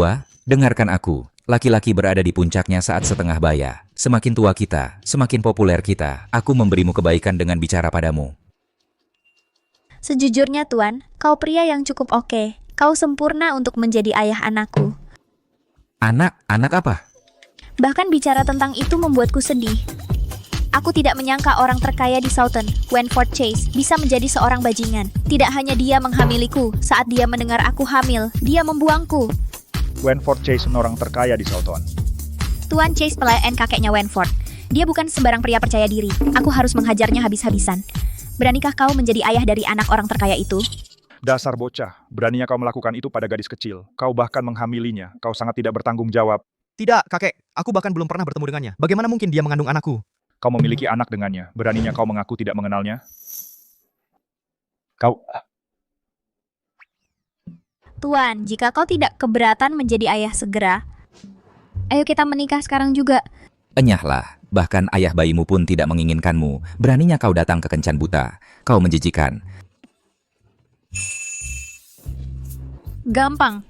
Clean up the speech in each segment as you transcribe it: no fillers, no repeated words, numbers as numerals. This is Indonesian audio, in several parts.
tua, dengarkan aku. Laki-laki berada di puncaknya saat setengah baya. Semakin tua kita, semakin populer kita. Aku memberimu kebaikan dengan bicara padamu. Sejujurnya Tuan, kau pria yang cukup oke. Kau sempurna untuk menjadi ayah anakku. Anak apa? Bahkan bicara tentang itu membuatku sedih. Aku tidak menyangka orang terkaya di Southern, Wentworth Chase, bisa menjadi seorang bajingan. Tidak hanya dia menghamiliku, saat dia mendengar aku hamil, dia membuangku. Wentworth Chase orang terkaya di Southern. Tuan Chase pelayan kakeknya Wentworth. Dia bukan sembarang pria percaya diri. Aku harus menghajarnya habis-habisan. Beranikah kau menjadi ayah dari anak orang terkaya itu? Dasar bocah, beraninya kau melakukan itu pada gadis kecil. Kau bahkan menghamilinya. Kau sangat tidak bertanggung jawab. Tidak, kakek. Aku bahkan belum pernah bertemu dengannya. Bagaimana mungkin dia mengandung anakku? Kau memiliki anak dengannya. Beraninya kau mengaku tidak mengenalnya? Kau... Tuan, jika kau tidak keberatan menjadi ayah segera, ayo kita menikah sekarang juga. Enyahlah, bahkan ayah bayimu pun tidak menginginkanmu. Beraninya kau datang ke kencan buta. Kau menjijikan. Gampang.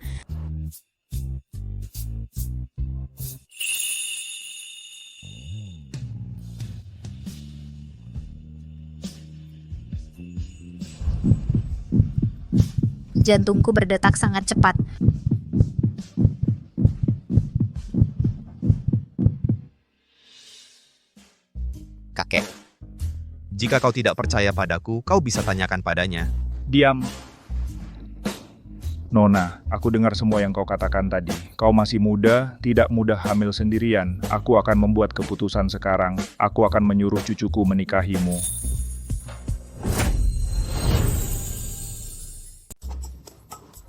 Jantungku berdetak sangat cepat. Kakek. Jika kau tidak percaya padaku, kau bisa tanyakan padanya. Diam. Nona, aku dengar semua yang kau katakan tadi. Kau masih muda, tidak mudah hamil sendirian. Aku akan membuat keputusan sekarang. Aku akan menyuruh cucuku menikahimu.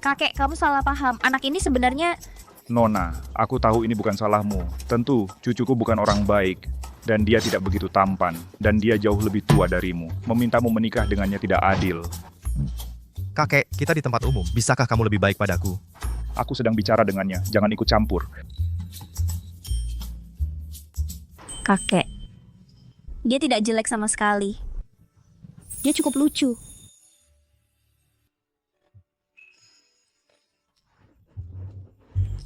Kakek, kamu salah paham. Anak ini sebenarnya... Nona, aku tahu ini bukan salahmu. Tentu, cucuku bukan orang baik. Dan dia tidak begitu tampan. Dan dia jauh lebih tua darimu. Memintamu menikah dengannya tidak adil. Kakek, kita di tempat umum. Bisakah kamu lebih baik padaku? Aku sedang bicara dengannya. Jangan ikut campur. Kakek. Dia tidak jelek sama sekali. Dia cukup lucu.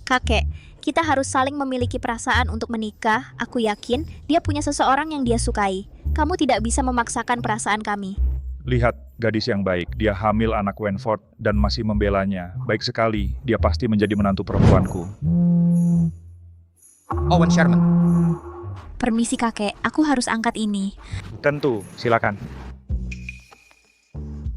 Kakek, kita harus saling memiliki perasaan untuk menikah. Aku yakin dia punya seseorang yang dia sukai. Kamu tidak bisa memaksakan perasaan kami. Lihat, gadis yang baik. Dia hamil anak Wentworth dan masih membelanya. Baik sekali, dia pasti menjadi menantu perempuanku. Owen Sherman. Permisi kakek, aku harus angkat ini. Tentu, silakan.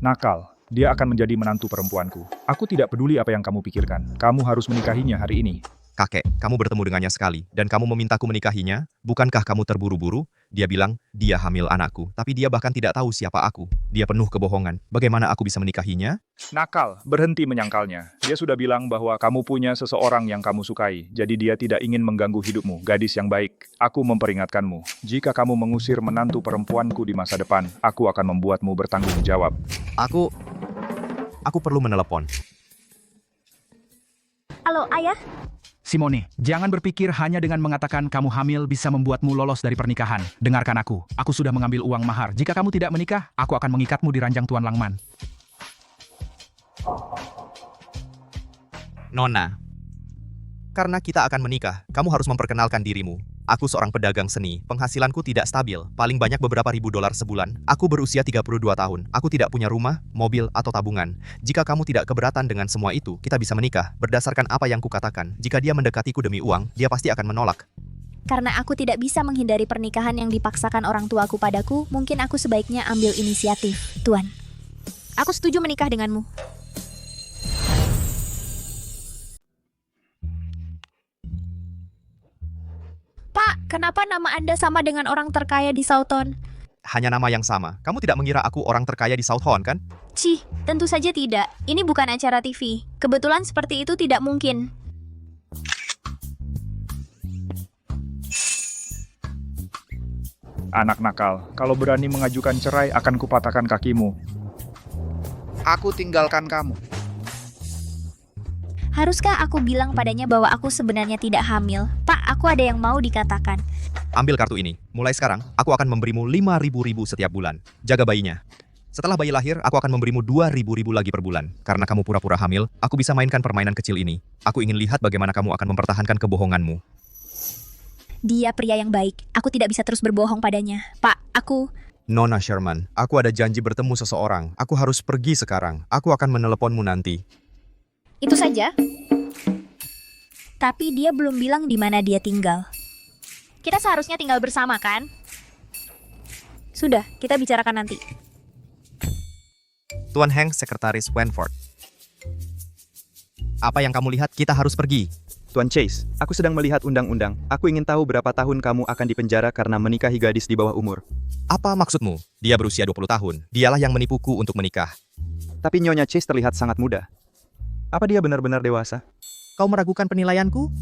Nakal, dia akan menjadi menantu perempuanku. Aku tidak peduli apa yang kamu pikirkan. Kamu harus menikahinya hari ini. Kakek, kamu bertemu dengannya sekali, dan kamu memintaku menikahinya? Bukankah kamu terburu-buru? Dia bilang, dia hamil anakku, tapi dia bahkan tidak tahu siapa aku. Dia penuh kebohongan. Bagaimana aku bisa menikahinya? Nakal, berhenti menyangkalnya. Dia sudah bilang bahwa kamu punya seseorang yang kamu sukai, jadi dia tidak ingin mengganggu hidupmu. Gadis yang baik, aku memperingatkanmu. Jika kamu mengusir menantu perempuanku di masa depan, aku akan membuatmu bertanggung jawab. Aku perlu menelepon. Halo, ayah? Simone, jangan berpikir hanya dengan mengatakan kamu hamil bisa membuatmu lolos dari pernikahan. Dengarkan aku. Aku sudah mengambil uang mahar. Jika kamu tidak menikah, aku akan mengikatmu di ranjang Tuan Langman. Nona, karena kita akan menikah, kamu harus memperkenalkan dirimu. Aku seorang pedagang seni, penghasilanku tidak stabil, paling banyak beberapa ribu dolar sebulan. Aku berusia 32 tahun, aku tidak punya rumah, mobil, atau tabungan. Jika kamu tidak keberatan dengan semua itu, kita bisa menikah. Berdasarkan apa yang kukatakan, jika dia mendekatiku demi uang, dia pasti akan menolak. Karena aku tidak bisa menghindari pernikahan yang dipaksakan orang tuaku padaku, mungkin aku sebaiknya ambil inisiatif, Tuan. Aku setuju menikah denganmu. Pak, kenapa nama Anda sama dengan orang terkaya di Southern? Hanya nama yang sama. Kamu tidak mengira aku orang terkaya di Southern, kan? Cih, tentu saja tidak. Ini bukan acara TV. Kebetulan seperti itu tidak mungkin. Anak nakal, kalau berani mengajukan cerai akan kupatahkan kakimu. Aku tinggalkan kamu. Haruskah aku bilang padanya bahwa aku sebenarnya tidak hamil? Pak, aku ada yang mau dikatakan. Ambil kartu ini. Mulai sekarang, aku akan memberimu 5.000 setiap bulan. Jaga bayinya. Setelah bayi lahir, aku akan memberimu 2.000 lagi per bulan. Karena kamu pura-pura hamil, aku bisa mainkan permainan kecil ini. Aku ingin lihat bagaimana kamu akan mempertahankan kebohonganmu. Dia pria yang baik. Aku tidak bisa terus berbohong padanya. Pak, aku... Nona Sherman, aku ada janji bertemu seseorang. Aku harus pergi sekarang. Aku akan meneleponmu nanti. Itu saja. Tapi dia belum bilang di mana dia tinggal. Kita seharusnya tinggal bersama, kan? Sudah, kita bicarakan nanti. Tuan Hank, Sekretaris Wenford. Apa yang kamu lihat? Kita harus pergi. Tuan Chase, aku sedang melihat undang-undang. Aku ingin tahu berapa tahun kamu akan dipenjara karena menikahi gadis di bawah umur. Apa maksudmu? Dia berusia 20 tahun. Dialah yang menipuku untuk menikah. Tapi Nyonya Chase terlihat sangat muda. Apa dia benar-benar dewasa? Kau meragukan penilaianku?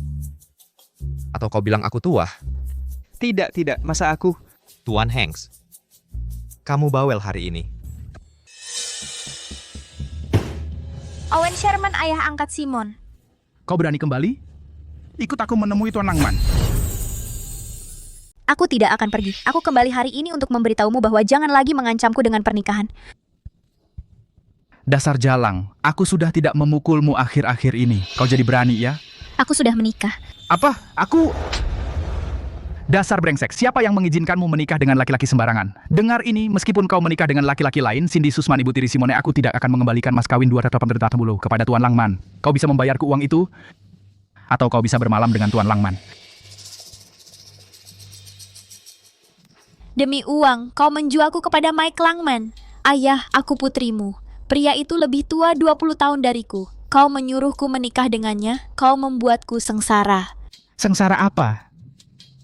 Atau kau bilang aku tua? Tidak. Masa aku... Tuan Hanks, kamu bawel hari ini. Owen Sherman, ayah angkat Simon. Kau berani kembali? Ikut aku menemui Tuan Langman. Aku tidak akan pergi. Aku kembali hari ini untuk memberitahumu bahwa jangan lagi mengancamku dengan pernikahan. Dasar jalang, aku sudah tidak memukulmu akhir-akhir ini. Kau jadi berani ya? Aku sudah menikah. Apa? Aku... Dasar brengsek, siapa yang mengizinkanmu menikah dengan laki-laki sembarangan? Dengar ini, meskipun kau menikah dengan laki-laki lain, Cindy Susman ibu tiri Simone, aku tidak akan mengembalikan mas kawin 280 kepada Tuan Langman. Kau bisa membayarku uang itu? Atau kau bisa bermalam dengan Tuan Langman? Demi uang, kau menjualku kepada Mike Langman. Ayah, aku putrimu. Pria itu lebih tua 20 tahun dariku. Kau menyuruhku menikah dengannya, kau membuatku sengsara. Sengsara apa?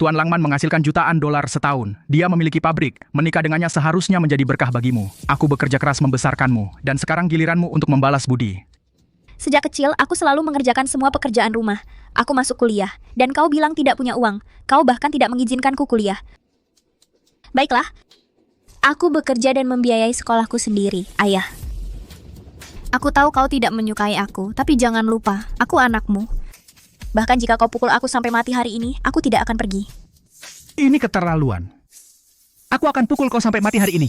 Tuan Langman menghasilkan jutaan dolar setahun. Dia memiliki pabrik. Menikah dengannya seharusnya menjadi berkah bagimu. Aku bekerja keras membesarkanmu. Dan sekarang giliranmu untuk membalas budi. Sejak kecil, aku selalu mengerjakan semua pekerjaan rumah. Aku masuk kuliah. Dan kau bilang tidak punya uang. Kau bahkan tidak mengizinkanku kuliah. Baiklah. Aku bekerja dan membiayai sekolahku sendiri, ayah. Aku tahu kau tidak menyukai aku. Tapi jangan lupa, aku anakmu. Bahkan jika kau pukul aku sampai mati hari ini, aku tidak akan pergi. Ini keterlaluan. Aku akan pukul kau sampai mati hari ini.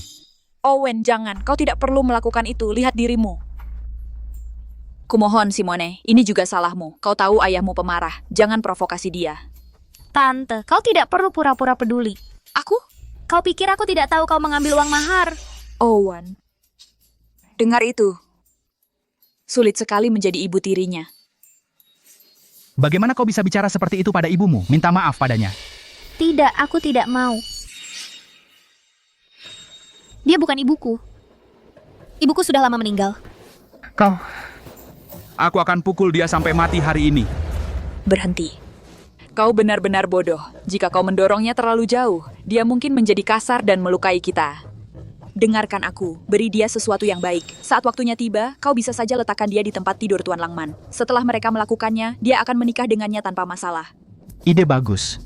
Owen, jangan. Kau tidak perlu melakukan itu. Lihat dirimu. Kumohon, Simone. Ini juga salahmu. Kau tahu ayahmu pemarah. Jangan provokasi dia. Tante, kau tidak perlu pura-pura peduli. Aku? Kau pikir aku tidak tahu kau mengambil uang mahar? Owen. Dengar itu. Sulit sekali menjadi ibu tirinya. Bagaimana kau bisa bicara seperti itu pada ibumu? Minta maaf padanya. Tidak, aku tidak mau. Dia bukan ibuku. Ibuku sudah lama meninggal. Kau... Aku akan pukul dia sampai mati hari ini. Berhenti. Kau benar-benar bodoh. Jika kau mendorongnya terlalu jauh, dia mungkin menjadi kasar dan melukai kita. Dengarkan aku, beri dia sesuatu yang baik. Saat waktunya tiba, kau bisa saja letakkan dia di tempat tidur Tuan Langman. Setelah mereka melakukannya, dia akan menikah dengannya tanpa masalah. Ide bagus.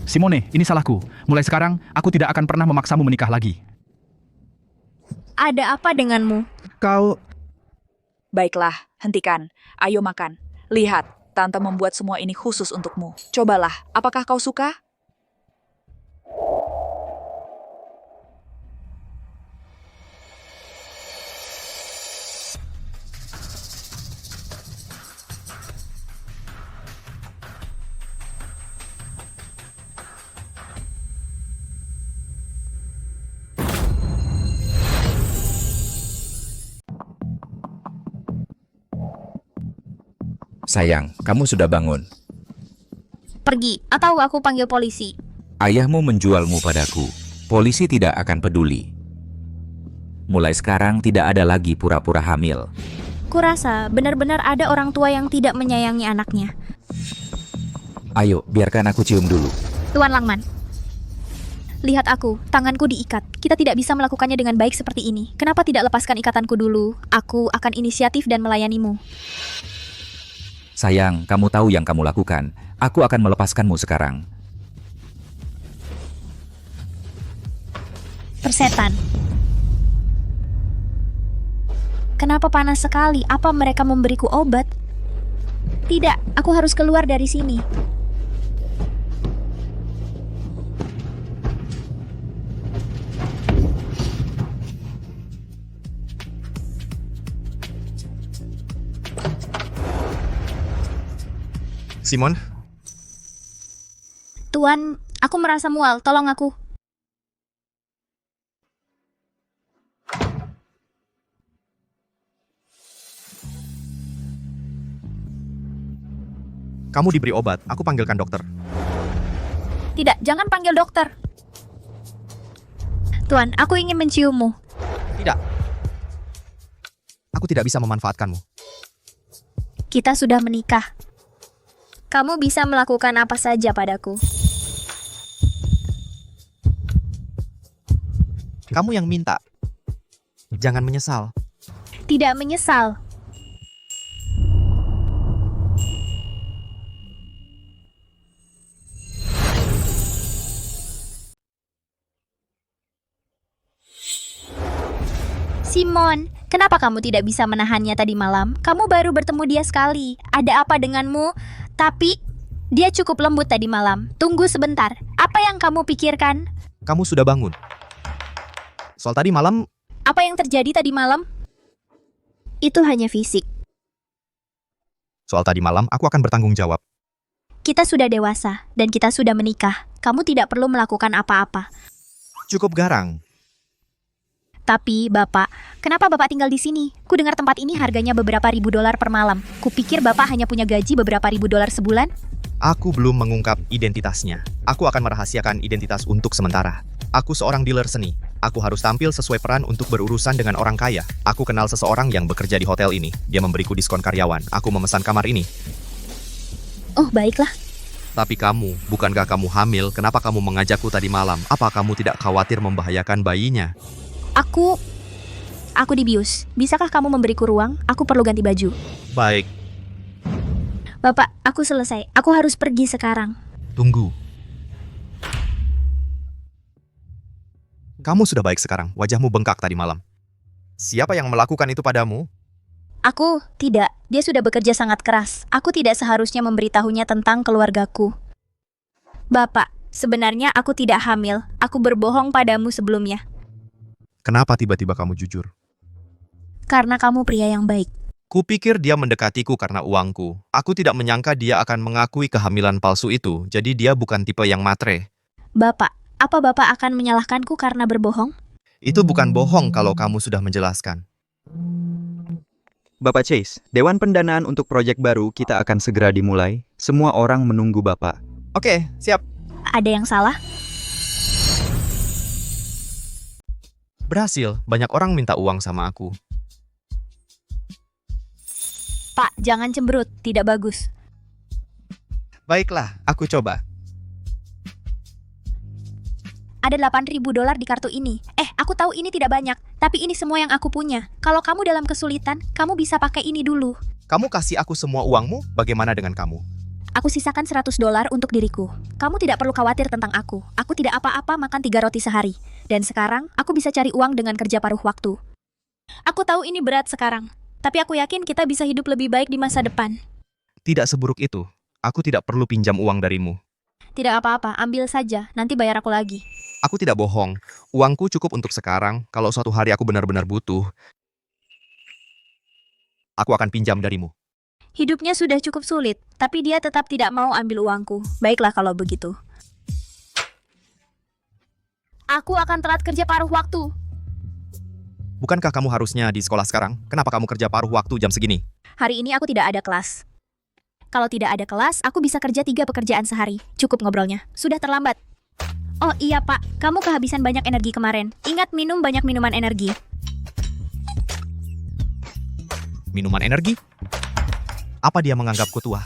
Simone, ini salahku. Mulai sekarang, aku tidak akan pernah memaksamu menikah lagi. Ada apa denganmu? Kau... Baiklah, hentikan. Ayo makan. Lihat, Tante membuat semua ini khusus untukmu. Cobalah, apakah kau suka? Sayang, kamu sudah bangun. Pergi, atau aku panggil polisi. Ayahmu menjualmu padaku. Polisi tidak akan peduli. Mulai sekarang tidak ada lagi pura-pura hamil. Kurasa benar-benar ada orang tua yang tidak menyayangi anaknya. Ayo, biarkan aku cium dulu. Tuan Langman. Lihat aku, tanganku diikat. Kita tidak bisa melakukannya dengan baik seperti ini. Kenapa tidak lepaskan ikatanku dulu? Aku akan inisiatif dan melayanimu. Sayang, kamu tahu yang kamu lakukan. Aku akan melepaskanmu sekarang. Persetan. Kenapa panas sekali? Apa mereka memberiku obat? Tidak, aku harus keluar dari sini. Simon, Tuan, aku merasa mual. Tolong aku. kamu diberi obat. Aku panggilkan dokter. Tidak, jangan panggil dokter. Tuan, aku ingin menciummu. Tidak. Aku tidak bisa memanfaatkanmu. Kita sudah menikah. Kamu bisa melakukan apa saja padaku. Kamu yang minta. Jangan menyesal. Tidak menyesal. Simon, kenapa kamu tidak bisa menahannya tadi malam? Kamu baru bertemu dia sekali. Ada apa denganmu? Tapi, dia cukup lembut tadi malam. Tunggu sebentar. Apa yang kamu pikirkan? Kamu sudah bangun. Soal tadi malam, Apa yang terjadi tadi malam? Itu hanya fisik. aku akan bertanggung jawab. Kita sudah dewasa, dan kita sudah menikah. Kamu tidak perlu melakukan apa-apa. Cukup garang. Tapi, Bapak, kenapa Bapak tinggal di sini? Ku dengar tempat ini harganya beberapa ribu dolar per malam. Kupikir Bapak hanya punya gaji beberapa ribu dolar sebulan. Aku belum mengungkap identitasnya. Aku akan merahasiakan identitas untuk sementara. Aku seorang dealer seni. Aku harus tampil sesuai peran untuk berurusan dengan orang kaya. Aku kenal seseorang yang bekerja di hotel ini. Dia memberiku diskon karyawan. Aku memesan kamar ini. Oh, baiklah. Tapi kamu, bukankah kamu hamil? Kenapa kamu mengajakku tadi malam? Apa kamu tidak khawatir membahayakan bayinya? Aku dibius. Bisakah kamu memberiku ruang? Aku perlu ganti baju. Baik, Bapak, aku selesai. Aku harus pergi sekarang. tunggu. Kamu sudah baik sekarang. Wajahmu bengkak tadi malam. Siapa yang melakukan itu padamu? Aku tidak. Dia sudah bekerja sangat keras. Aku tidak seharusnya memberitahunya tentang keluargaku. Bapak, sebenarnya aku tidak hamil. Aku berbohong padamu sebelumnya. Kenapa tiba-tiba kamu jujur? Karena kamu pria yang baik. Kupikir dia mendekatiku karena uangku. Aku tidak menyangka dia akan mengakui kehamilan palsu itu, jadi dia bukan tipe yang matre. Bapak, apa Bapak akan menyalahkanku karena berbohong? Itu bukan bohong kalau kamu sudah menjelaskan. Bapak Chase, Dewan Pendanaan untuk proyek baru kita akan segera dimulai. Semua orang menunggu Bapak. Oke, siap. Ada yang salah? Berhasil, banyak orang minta uang sama aku. Pak, jangan cemberut. Tidak bagus. Baiklah, aku coba. Ada 8.000 dolar di kartu ini. Aku tahu ini tidak banyak, tapi ini semua yang aku punya. Kalau kamu dalam kesulitan, kamu bisa pakai ini dulu. Kamu kasih aku semua uangmu, bagaimana dengan kamu? Aku sisakan 100 dolar untuk diriku. Kamu tidak perlu khawatir tentang aku. Aku tidak apa-apa makan 3 roti sehari. Dan sekarang, aku bisa cari uang dengan kerja paruh waktu. Aku tahu ini berat sekarang, tapi aku yakin kita bisa hidup lebih baik di masa depan. Tidak seburuk itu. Aku tidak perlu pinjam uang darimu. Tidak apa-apa, ambil saja. Nanti bayar aku lagi. Aku tidak bohong. Uangku cukup untuk sekarang. Kalau suatu hari aku benar-benar butuh, aku akan pinjam darimu. Hidupnya sudah cukup sulit, tapi dia tetap tidak mau ambil uangku. Baiklah kalau begitu. Aku akan telat kerja paruh waktu. Bukankah kamu harusnya di sekolah sekarang? Kenapa kamu kerja paruh waktu jam segini? Hari ini aku tidak ada kelas. Kalau tidak ada kelas, aku bisa kerja 3 pekerjaan sehari. Cukup ngobrolnya. Sudah terlambat. Oh iya Pak, kamu kehabisan banyak energi kemarin. Ingat minum banyak minuman energi. Minuman energi? Apa dia menganggapku tua?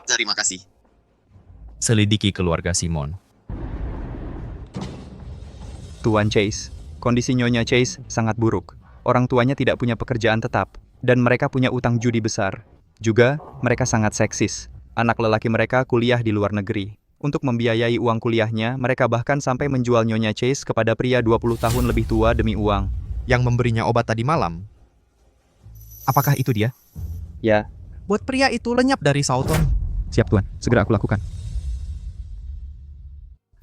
Terima kasih. Selidiki keluarga Simon. Tuan Chase, kondisi Nyonya Chase sangat buruk. Orang tuanya tidak punya pekerjaan tetap, dan mereka punya utang judi besar. Juga, mereka sangat seksis. Anak lelaki mereka kuliah di luar negeri. Untuk membiayai uang kuliahnya, mereka bahkan sampai menjual Nyonya Chase kepada pria 20 tahun lebih tua demi uang. Yang memberinya obat tadi malam. Apakah itu dia? Ya, Buat pria itu lenyap dari Sauton. siap Tuan, segera aku lakukan.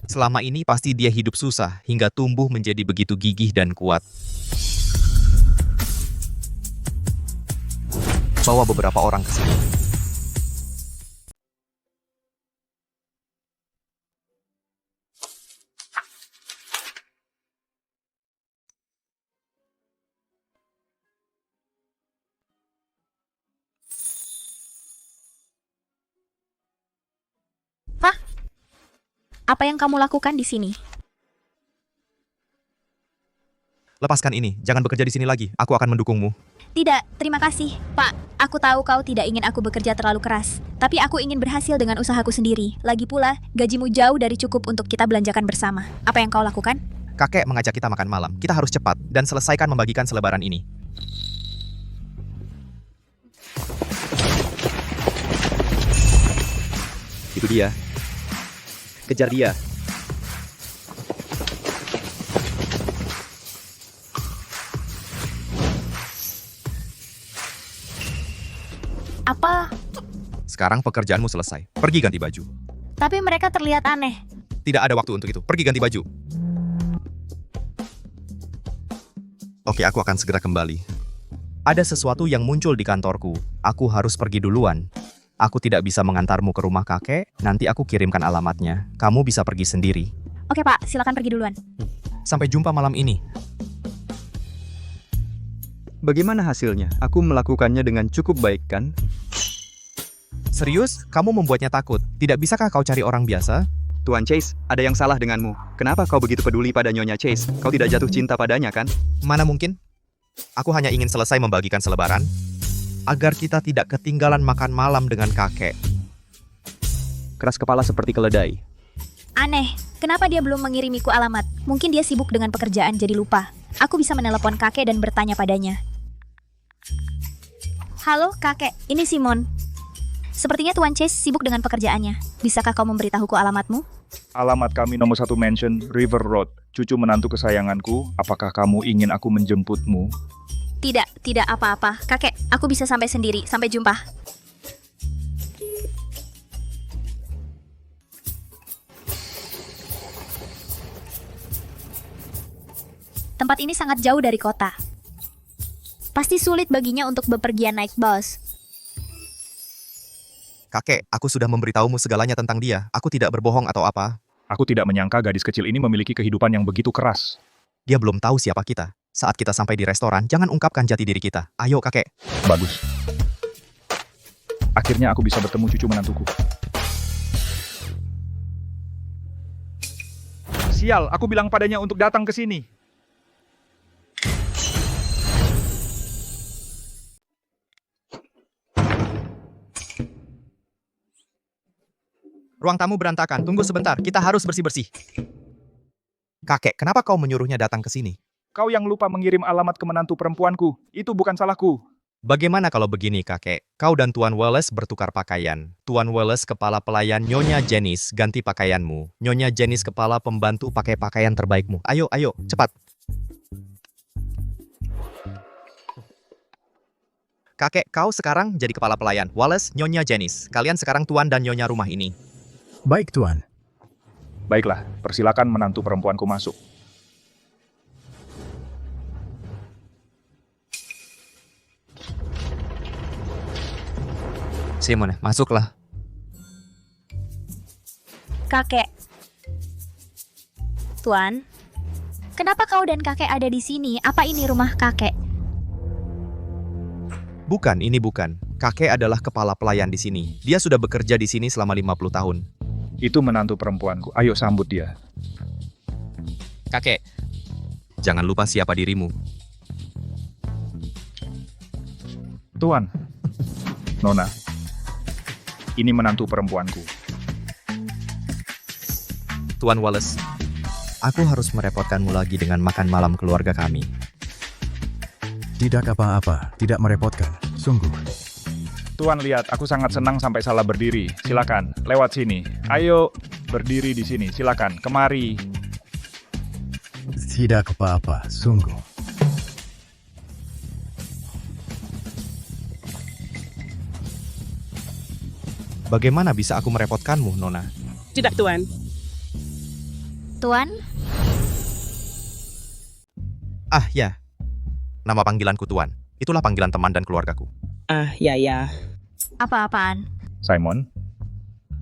Selama ini pasti dia hidup susah hingga tumbuh menjadi begitu gigih dan kuat. bawa beberapa orang ke sini. Apa yang kamu lakukan di sini? Lepaskan ini, jangan bekerja di sini lagi. Aku akan mendukungmu. Tidak, terima kasih, Pak. Aku tahu kau tidak ingin aku bekerja terlalu keras. Tapi aku ingin berhasil dengan usahaku sendiri. Lagi pula, gajimu jauh dari cukup untuk kita belanjakan bersama. Apa yang kau lakukan? Kakek mengajak kita makan malam. Kita harus cepat dan selesaikan membagikan selebaran ini. Itu dia. Kejar dia. Apa? Sekarang pekerjaanmu selesai. Pergi ganti baju. Tapi mereka terlihat aneh. Tidak ada waktu untuk itu. Pergi ganti baju. Oke, aku akan segera kembali. Ada sesuatu yang muncul di kantorku. Aku harus pergi duluan. Aku tidak bisa mengantarmu ke rumah kakek. Nanti aku kirimkan alamatnya. Kamu bisa pergi sendiri. Oke, Pak. Silakan pergi duluan. Sampai jumpa malam ini. Bagaimana hasilnya? Aku melakukannya dengan cukup baik, kan? Serius? Kamu membuatnya takut. Tidak bisakah kau cari orang biasa? Tuan Chase, ada yang salah denganmu. Kenapa kau begitu peduli pada Nyonya Chase? Kau tidak jatuh cinta padanya, kan? Mana mungkin? Aku hanya ingin selesai membagikan selebaran. Agar kita tidak ketinggalan makan malam dengan kakek. Keras kepala seperti keledai. Aneh. Kenapa dia belum mengirimiku alamat? Mungkin dia sibuk dengan pekerjaan jadi lupa. Aku bisa menelepon kakek dan bertanya padanya. Halo, kakek. Ini Simon. Sepertinya Tuan Chase sibuk dengan pekerjaannya. Bisakah kau memberitahuku alamatmu? Alamat kami nomor 1 mansion, River Road. Cucu menantu kesayanganku, apakah kamu ingin aku menjemputmu? Tidak apa-apa. Kakek, aku bisa sampai sendiri. Sampai jumpa. Tempat ini sangat jauh dari kota. Pasti sulit baginya untuk bepergian naik bus. Kakek, aku sudah memberitahumu segalanya tentang dia. Aku tidak berbohong atau apa. Aku tidak menyangka gadis kecil ini memiliki kehidupan yang begitu keras. Dia belum tahu siapa kita. Saat kita sampai di restoran, jangan ungkapkan jati diri kita. Ayo, kakek. Bagus. Akhirnya aku bisa bertemu cucu menantuku. Sial, aku bilang padanya untuk datang ke sini. Ruang tamu berantakan. Tunggu sebentar, kita harus bersih-bersih. Kakek, kenapa kau menyuruhnya datang ke sini? Kau yang lupa mengirim alamat ke menantu perempuanku. Itu bukan salahku. Bagaimana kalau begini, kakek? Kau dan Tuan Wallace bertukar pakaian. Tuan Wallace kepala pelayan Nyonya Janice, ganti pakaianmu. Nyonya Janice kepala pembantu pakai pakaian terbaikmu. Ayo, cepat. Kakek, kau sekarang jadi kepala pelayan. Wallace, Nyonya Janice. Kalian sekarang tuan dan nyonya rumah ini. Baik, Tuan. Baiklah, persilakan menantu perempuanku masuk. Simon, masuklah. Kakek. Tuan, kenapa kau dan kakek ada di sini? Apa ini rumah kakek? Bukan, ini bukan. Kakek adalah kepala pelayan di sini. Dia sudah bekerja di sini selama 50 tahun. Itu menantu perempuanku. Ayo sambut dia. Kakek, jangan lupa siapa dirimu. Tuan. Nona. Ini menantu perempuanku. Tuan Wallace, aku harus merepotkanmu lagi dengan makan malam keluarga kami. Tidak apa-apa, tidak merepotkan, sungguh. Tuan lihat, aku sangat senang sampai salah berdiri. Silakan, lewat sini. Ayo, berdiri di sini. Silakan, kemari. Tidak apa-apa, sungguh. Bagaimana bisa aku merepotkanmu, Nona? Tidak, Tuan. Tuan, Ah, ya. Nama panggilanku Tuan. Itulah panggilan teman dan keluargaku. Ya. Apa-apaan? Simon,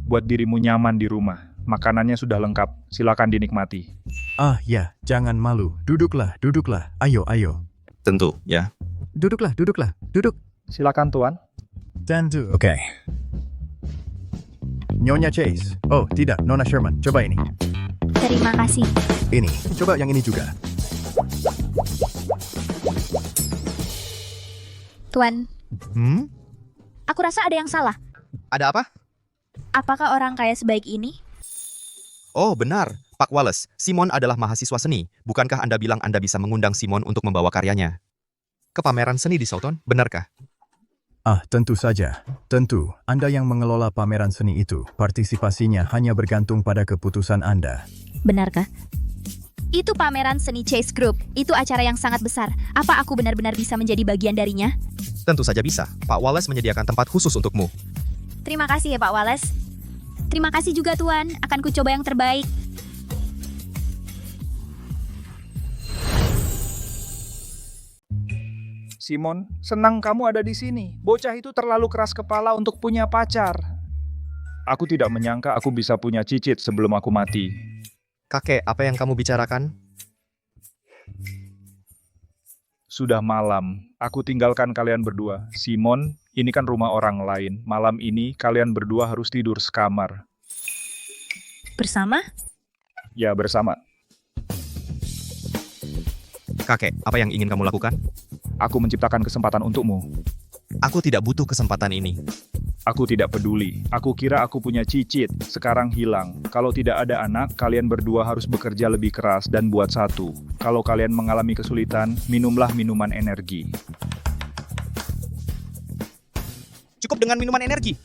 buat dirimu nyaman di rumah. Makanannya sudah lengkap. Silakan dinikmati. Ah ya, jangan malu. Duduklah, duduklah. Ayo, ayo. Tentu, ya. Duduklah, duduklah. Duduk. Silakan tuan. Tentu. Oke. Nyonya Chase. Oh, tidak. Nona Sherman. Coba ini. Terima kasih. Ini. Coba yang ini juga. Tuan, Hmm? aku rasa ada yang salah. Ada apa? Apakah orang kaya sebaik ini? Oh, benar. Pak Wallace, Simon adalah mahasiswa seni. Bukankah Anda bilang Anda bisa mengundang Simon untuk membawa karyanya ke pameran seni di Soughton? Benarkah? Ah, tentu saja. Tentu. Anda yang mengelola pameran seni itu. Partisipasinya hanya bergantung pada keputusan Anda. Benarkah? Itu pameran seni Chase Group. Itu acara yang sangat besar. Apa aku benar-benar bisa menjadi bagian darinya? Tentu saja bisa. Pak Wallace menyediakan tempat khusus untukmu. Terima kasih ya Pak Wallace. Terima kasih juga Tuan. Akan ku coba yang terbaik. Simon, senang kamu ada di sini. Bocah itu terlalu keras kepala untuk punya pacar. Aku tidak menyangka aku bisa punya cicit sebelum aku mati. Kakek, apa yang kamu bicarakan? Sudah malam. Aku tinggalkan kalian berdua. Simon, ini kan rumah orang lain. Malam ini kalian berdua harus tidur sekamar. Bersama? Ya, bersama. Kakek, apa yang ingin kamu lakukan? Aku menciptakan kesempatan untukmu. Aku tidak butuh kesempatan ini. Aku tidak peduli. Aku kira aku punya cicit. Sekarang hilang. Kalau tidak ada anak, kalian berdua harus bekerja lebih keras dan buat satu. Kalau kalian mengalami kesulitan, minumlah minuman energi. Cukup dengan minuman energi.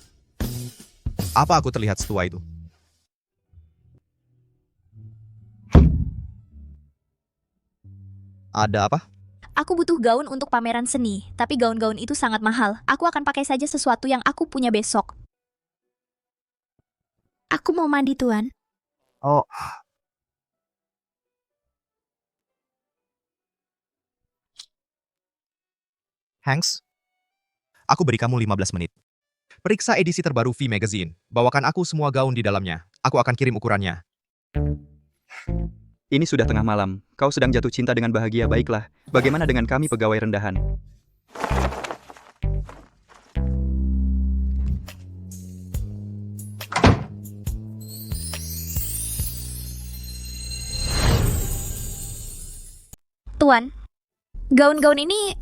Apa aku terlihat setua itu? Ada apa? Aku butuh gaun untuk pameran seni, tapi gaun-gaun itu sangat mahal. Aku akan pakai saja sesuatu yang aku punya besok. Aku mau mandi, Tuan. Oh. Hanks, aku beri kamu 15 menit. Periksa edisi terbaru V Magazine. Bawakan aku semua gaun di dalamnya. Aku akan kirim ukurannya. Ini sudah tengah malam. Kau sedang jatuh cinta dengan bahagia, baiklah. Bagaimana dengan kami pegawai rendahan? Tuan, gaun-gaun ini,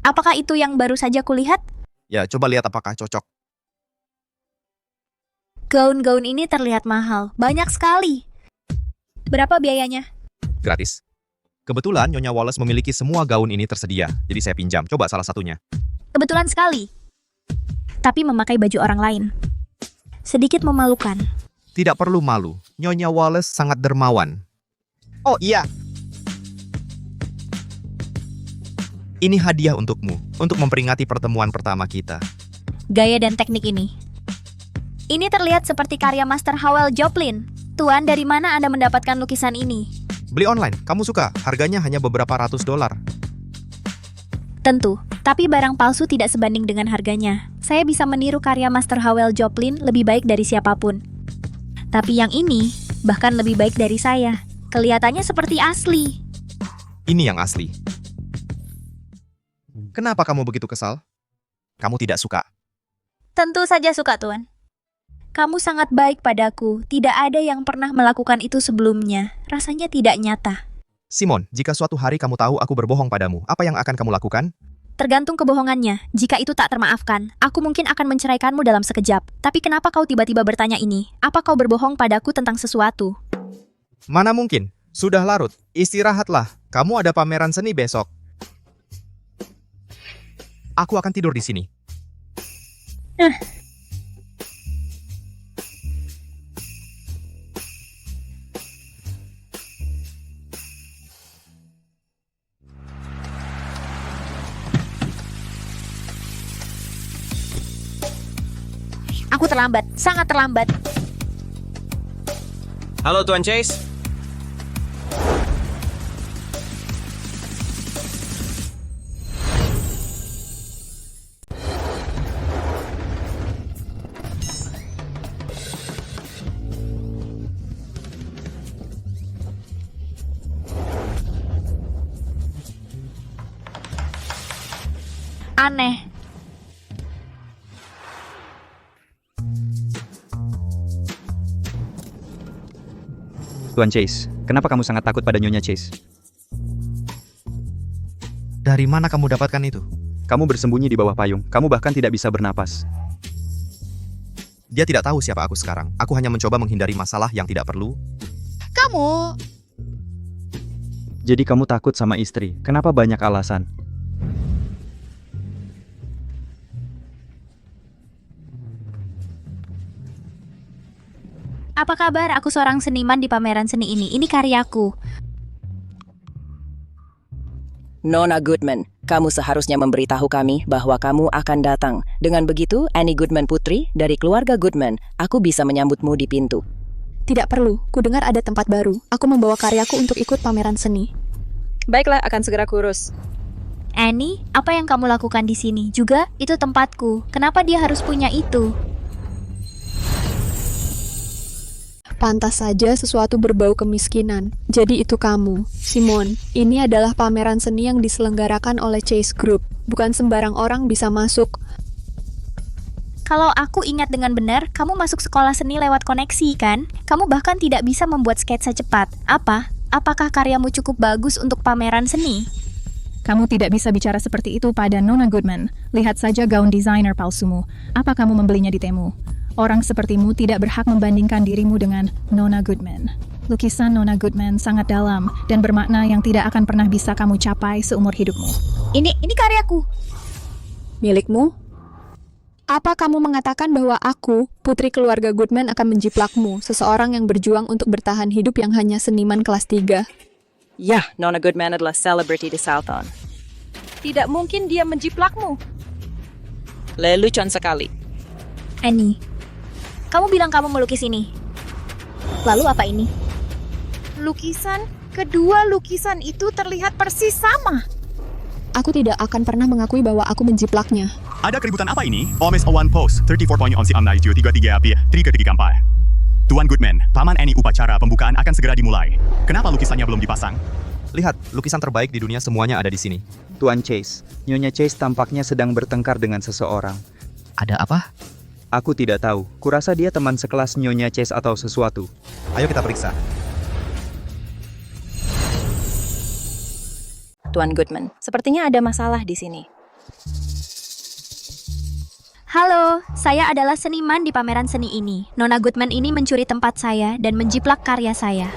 apakah itu yang baru saja kulihat? Ya, coba lihat apakah cocok. Gaun-gaun ini terlihat mahal, banyak sekali. Berapa biayanya? Gratis. Kebetulan Nyonya Wallace memiliki semua gaun ini tersedia, jadi saya pinjam. Coba salah satunya. Kebetulan sekali. Tapi memakai baju orang lain. Sedikit memalukan. Tidak perlu malu. Nyonya Wallace sangat dermawan. Oh iya. Ini hadiah untukmu, untuk memperingati pertemuan pertama kita. Gaya dan teknik ini. Ini terlihat seperti karya Master Howell Joplin. Tuan, dari mana Anda mendapatkan lukisan ini? Beli online, kamu suka. Harganya hanya beberapa ratus dolar. Tentu, tapi barang palsu tidak sebanding dengan harganya. Saya bisa meniru karya Master Howell Joplin lebih baik dari siapapun. Tapi yang ini, bahkan lebih baik dari saya. Kelihatannya seperti asli. Ini yang asli. Kenapa kamu begitu kesal? Kamu tidak suka. Tentu saja suka, Tuan. Kamu sangat baik padaku. Tidak ada yang pernah melakukan itu sebelumnya. Rasanya tidak nyata. Simon, jika suatu hari kamu tahu aku berbohong padamu, apa yang akan kamu lakukan? Tergantung kebohongannya. Jika itu tak termaafkan, aku mungkin akan menceraikanmu dalam sekejap. Tapi kenapa kau tiba-tiba bertanya ini? Apa kau berbohong padaku tentang sesuatu? Mana mungkin? Sudah larut. Istirahatlah. Kamu ada pameran seni besok. Aku akan tidur di sini. Aku terlambat, sangat terlambat. Halo Tuan Chase. Aneh. Tuan Chase, kenapa kamu sangat takut pada Nyonya Chase? Dari mana kamu dapatkan itu? Kamu bersembunyi di bawah payung, kamu bahkan tidak bisa bernapas. Dia tidak tahu siapa aku sekarang. Aku hanya mencoba menghindari masalah yang tidak perlu. Kamu... Jadi kamu takut sama istri, kenapa banyak alasan? Apa kabar? Aku seorang seniman di pameran seni ini. Ini karyaku. Nona Goodman, kamu seharusnya memberitahu kami bahwa kamu akan datang. Dengan begitu, Annie Goodman putri dari keluarga Goodman, aku bisa menyambutmu di pintu. Tidak perlu, ku dengar ada tempat baru. Aku membawa karyaku untuk ikut pameran seni. Baiklah, akan segera kurus. Annie, apa yang kamu lakukan di sini? Juga, itu tempatku. Kenapa dia harus punya itu? Pantas saja sesuatu berbau kemiskinan. Jadi itu kamu, Simon. Ini adalah pameran seni yang diselenggarakan oleh Chase Group. Bukan sembarang orang bisa masuk. Kalau aku ingat dengan benar, kamu masuk sekolah seni lewat koneksi, kan? Kamu bahkan tidak bisa membuat sketsa cepat. Apa? Apakah karyamu cukup bagus untuk pameran seni? Kamu tidak bisa bicara seperti itu pada Nona Goodman. Lihat saja gaun desainer palsumu. Apa kamu membelinya di Temu? Orang sepertimu tidak berhak membandingkan dirimu dengan Nona Goodman. Lukisan Nona Goodman sangat dalam dan bermakna yang tidak akan pernah bisa kamu capai seumur hidupmu. Ini karyaku. Milikmu? Apa kamu mengatakan bahwa aku, putri keluarga Goodman, akan menjiplakmu, seseorang yang berjuang untuk bertahan hidup yang hanya seniman kelas 3? Ya, Nona Goodman adalah selebriti di Southon. Tidak mungkin dia menjiplakmu. Lelucon sekali. Annie, kamu bilang kamu melukis ini. Lalu apa ini? Lukisan? Kedua lukisan itu terlihat persis sama. Aku tidak akan pernah mengakui bahwa aku menjiplaknya. Ada keributan apa ini? Omes Owan Post, 34 poin onsi amnai 33 api, 3 Tuan Goodman, Paman Annie upacara pembukaan akan segera dimulai. Kenapa lukisannya belum dipasang? Lihat, lukisan terbaik di dunia semuanya ada di sini. Tuan Chase, Nyonya Chase tampaknya sedang bertengkar dengan seseorang. Ada apa? Aku tidak tahu. Kurasa dia teman sekelas Nyonya Chase atau sesuatu. Ayo kita periksa. Tuan Goodman, sepertinya ada masalah di sini. Halo, saya adalah seniman di pameran seni ini. Nona Goodman ini mencuri tempat saya dan menjiplak karya saya.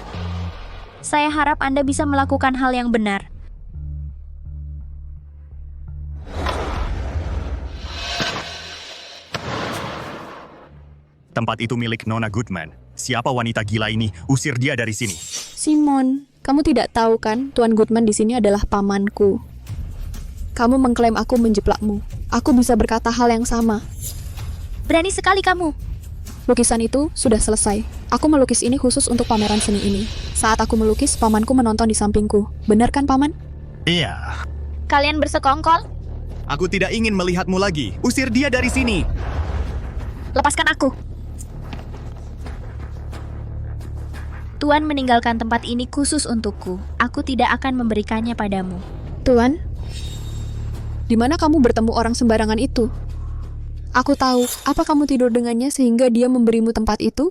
Saya harap Anda bisa melakukan hal yang benar. Tempat itu milik Nona Goodman. Siapa wanita gila ini? Usir dia dari sini. Simon, kamu tidak tahu kan, Tuan Goodman di sini adalah pamanku. Kamu mengklaim aku menjiplakmu. Aku bisa berkata hal yang sama. Berani sekali kamu. Lukisan itu sudah selesai. Aku melukis ini khusus untuk pameran seni ini. Saat aku melukis, pamanku menonton di sampingku. Benar kan, Paman? Iya. Kalian bersekongkol? Aku tidak ingin melihatmu lagi. Usir dia dari sini. Lepaskan aku. Tuan meninggalkan tempat ini khusus untukku. Aku tidak akan memberikannya padamu. Tuan, di mana kamu bertemu orang sembarangan itu? Aku tahu, apa kamu tidur dengannya sehingga dia memberimu tempat itu?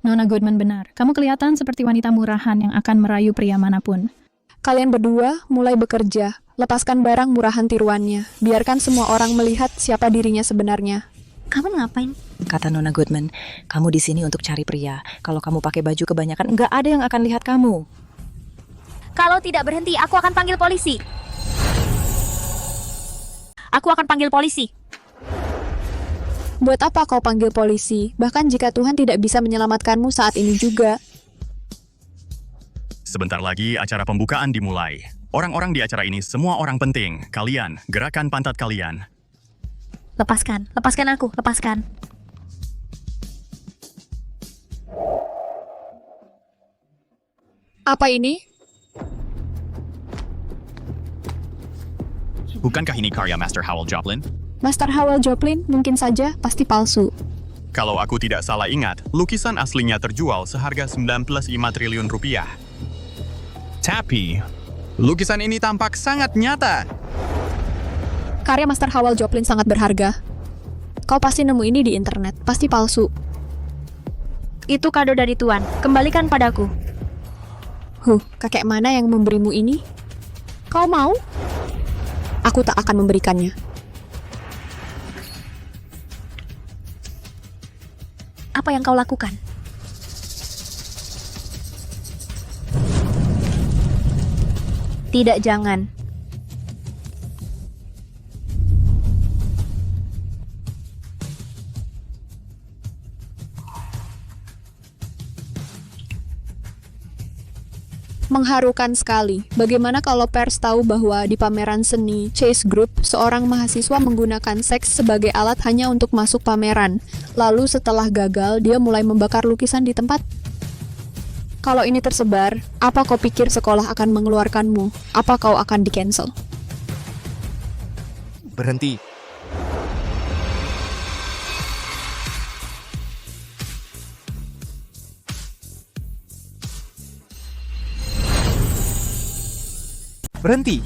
Nona Goodman benar. Kamu kelihatan seperti wanita murahan yang akan merayu pria manapun. Kalian berdua mulai bekerja. Lepaskan barang murahan tiruannya. Biarkan semua orang melihat siapa dirinya sebenarnya. Kamu ngapain? Kata Nona Goodman, kamu di sini untuk cari pria. Kalau kamu pakai baju kebanyakan, nggak ada yang akan lihat kamu. Kalau tidak berhenti, aku akan panggil polisi. Aku akan panggil polisi. Buat apa kau panggil polisi? Bahkan jika Tuhan tidak bisa menyelamatkanmu saat ini juga. Sebentar lagi acara pembukaan dimulai. Orang-orang di acara ini semua orang penting. Kalian, gerakan pantat kalian. Lepaskan aku, lepaskan. Apa ini? Bukankah ini karya Master Howell Joplin? Master Howell Joplin mungkin saja pasti palsu. Kalau aku tidak salah ingat, lukisan aslinya terjual seharga 95 triliun rupiah. Tapi, lukisan ini tampak sangat nyata. Karya Master Howell Joplin sangat berharga. Kau pasti nemu ini di internet, pasti palsu. Itu kado dari Tuan. Kembalikan padaku. Kakek mana yang memberimu ini? Kau mau? Aku tak akan memberikannya. Apa yang kau lakukan? Tidak, jangan. Mengharukan sekali. Bagaimana kalau pers tahu bahwa di pameran seni Chase Group, seorang mahasiswa menggunakan seks sebagai alat hanya untuk masuk pameran. Lalu setelah gagal, dia mulai membakar lukisan di tempat. Kalau ini tersebar, apa kau pikir sekolah akan mengeluarkanmu? Apa kau akan di-cancel? Berhenti. Berhenti.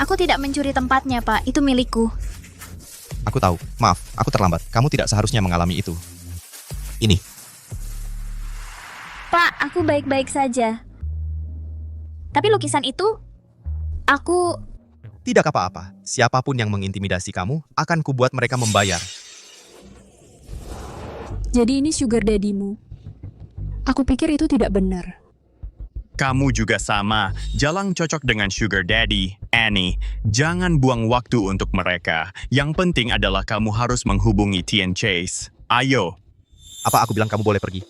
Aku tidak mencuri tempatnya, Pak. Itu milikku. Aku tahu. Maaf, aku terlambat. Kamu tidak seharusnya mengalami itu. Ini. Pak, aku baik-baik saja. Tapi lukisan itu, aku... Tidak apa-apa. Siapapun yang mengintimidasi kamu, akan kubuat mereka membayar. Jadi ini sugar daddy-mu. Aku pikir itu tidak benar. Kamu juga sama. Jalang cocok dengan Sugar Daddy, Annie. Jangan buang waktu untuk mereka. Yang penting adalah kamu harus menghubungi Tian Chase. Ayo. Apa aku bilang kamu boleh pergi?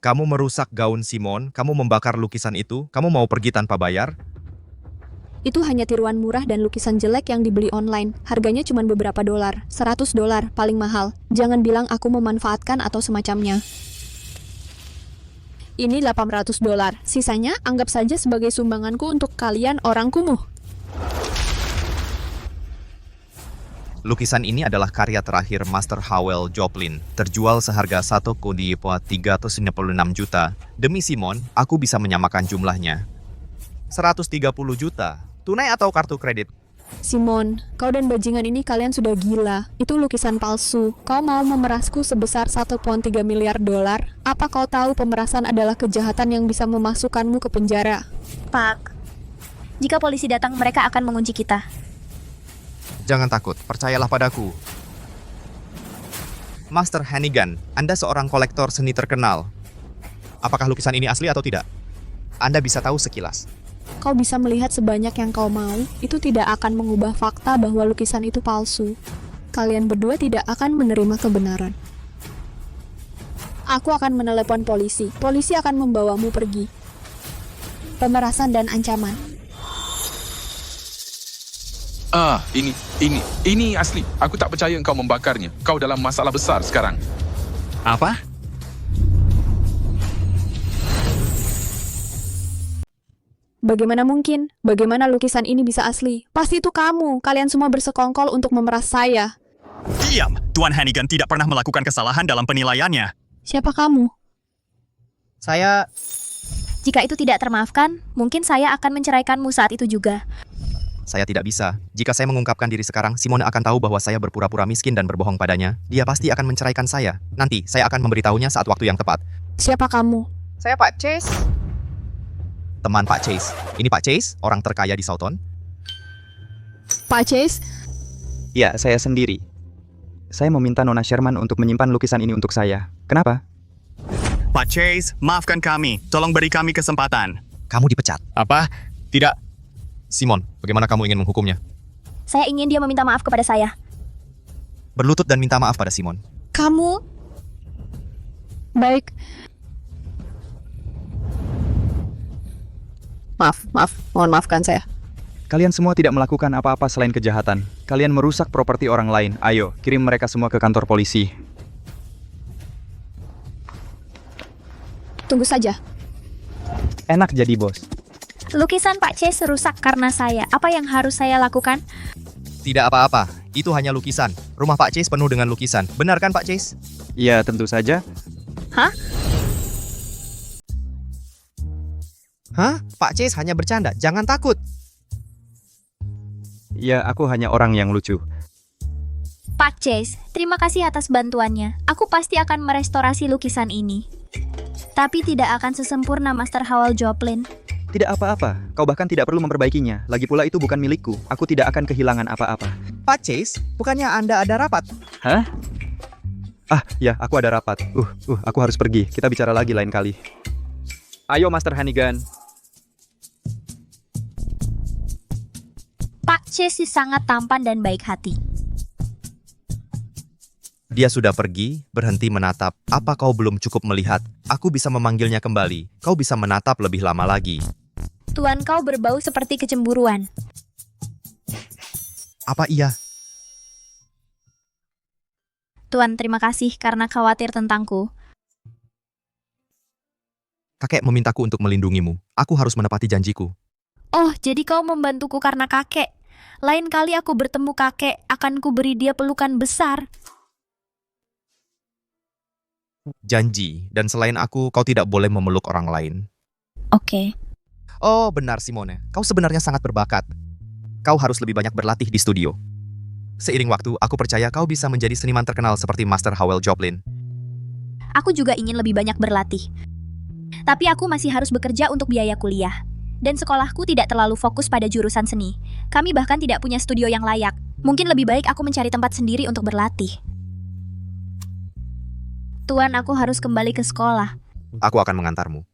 Kamu merusak gaun Simon, kamu membakar lukisan itu, kamu mau pergi tanpa bayar? Itu hanya tiruan murah dan lukisan jelek yang dibeli online. Harganya cuma beberapa dolar. $100 paling mahal. Jangan bilang aku memanfaatkan atau semacamnya. Ini $800. Sisanya anggap saja sebagai sumbanganku untuk kalian orang kumuh. Lukisan ini adalah karya terakhir Master Howell Joplin. Terjual seharga 1,396 juta. Demi Simon, aku bisa menyamakan jumlahnya. 130 juta. Tunai atau kartu kredit? Simon, kau dan bajingan ini kalian sudah gila. Itu lukisan palsu. Kau mau memerasku sebesar 1,3 miliar dolar? Apa kau tahu pemerasan adalah kejahatan yang bisa memasukkanmu ke penjara? Pak, jika polisi datang, mereka akan mengunci kita. Jangan takut, percayalah padaku. Master Hannigan, Anda seorang kolektor seni terkenal. Apakah lukisan ini asli atau tidak? Anda bisa tahu sekilas. Kau bisa melihat sebanyak yang kau mau, itu tidak akan mengubah fakta bahwa lukisan itu palsu. Kalian berdua tidak akan menerima kebenaran. Aku akan menelepon polisi. Polisi akan membawamu pergi. Pemerasan dan ancaman. Ini asli. Aku tak percaya engkau membakarnya. Kau dalam masalah besar sekarang. Apa? Bagaimana mungkin? Bagaimana lukisan ini bisa asli? Pasti itu kamu. Kalian semua bersekongkol untuk memeras saya. Diam! Tuan Hannigan tidak pernah melakukan kesalahan dalam penilaiannya. Siapa kamu? Saya... Jika itu tidak termaafkan, mungkin saya akan menceraikanmu saat itu juga. Saya tidak bisa. Jika saya mengungkapkan diri sekarang, Simone akan tahu bahwa saya berpura-pura miskin dan berbohong padanya. Dia pasti akan menceraikan saya. Nanti, saya akan memberitahunya saat waktu yang tepat. Siapa kamu? Saya Pak Chase. Teman Pak Chase. Ini Pak Chase, orang terkaya di Southon. Pak Chase? Ya, saya sendiri. Saya meminta Nona Sherman untuk menyimpan lukisan ini untuk saya. Kenapa? Pak Chase, maafkan kami. Tolong beri kami kesempatan. Kamu dipecat. Apa? Tidak. Simon, bagaimana kamu ingin menghukumnya? Saya ingin dia meminta maaf kepada saya. Berlutut dan minta maaf pada Simon. Kamu? Baik. Maaf. Mohon maafkan saya. Kalian semua tidak melakukan apa-apa selain kejahatan. Kalian merusak properti orang lain. Ayo, kirim mereka semua ke kantor polisi. Tunggu saja. Enak jadi bos. Lukisan Pak Chase rusak karena saya. Apa yang harus saya lakukan? Tidak apa-apa. Itu hanya lukisan. Rumah Pak Chase penuh dengan lukisan. Benar kan Pak Chase? Ya, tentu saja. Hah? Hah? Pak Chase hanya bercanda. Jangan takut. Ya, aku hanya orang yang lucu. Pak Chase, terima kasih atas bantuannya. Aku pasti akan merestorasi lukisan ini. Tapi tidak akan sesempurna Master Howell Joplin. Tidak apa-apa, kau bahkan tidak perlu memperbaikinya. Lagi pula itu bukan milikku. Aku tidak akan kehilangan apa-apa. Pak Chase, bukannya Anda ada rapat? Hah? Ah, ya, aku ada rapat. Aku harus pergi. Kita bicara lagi lain kali. Ayo, Master Hannigan. Pak Chase sangat tampan dan baik hati. Dia sudah pergi, berhenti menatap. Apa kau belum cukup melihat? Aku bisa memanggilnya kembali. Kau bisa menatap lebih lama lagi. Tuan kau berbau seperti kecemburuan. Apa iya? Tuan, terima kasih karena khawatir tentangku. Kakek memintaku untuk melindungimu. Aku harus menepati janjiku. Oh, jadi kau membantuku karena kakek. Lain kali aku bertemu kakek, akan kuberi dia pelukan besar. Janji, dan selain aku, kau tidak boleh memeluk orang lain. Oke. Oh, benar Simone. Kau sebenarnya sangat berbakat. Kau harus lebih banyak berlatih di studio. Seiring waktu, aku percaya kau bisa menjadi seniman terkenal seperti Master Howell Joplin. Aku juga ingin lebih banyak berlatih. Tapi aku masih harus bekerja untuk biaya kuliah. Dan sekolahku tidak terlalu fokus pada jurusan seni. Kami bahkan tidak punya studio yang layak. Mungkin lebih baik aku mencari tempat sendiri untuk berlatih. Tuan, aku harus kembali ke sekolah. Aku akan mengantarmu.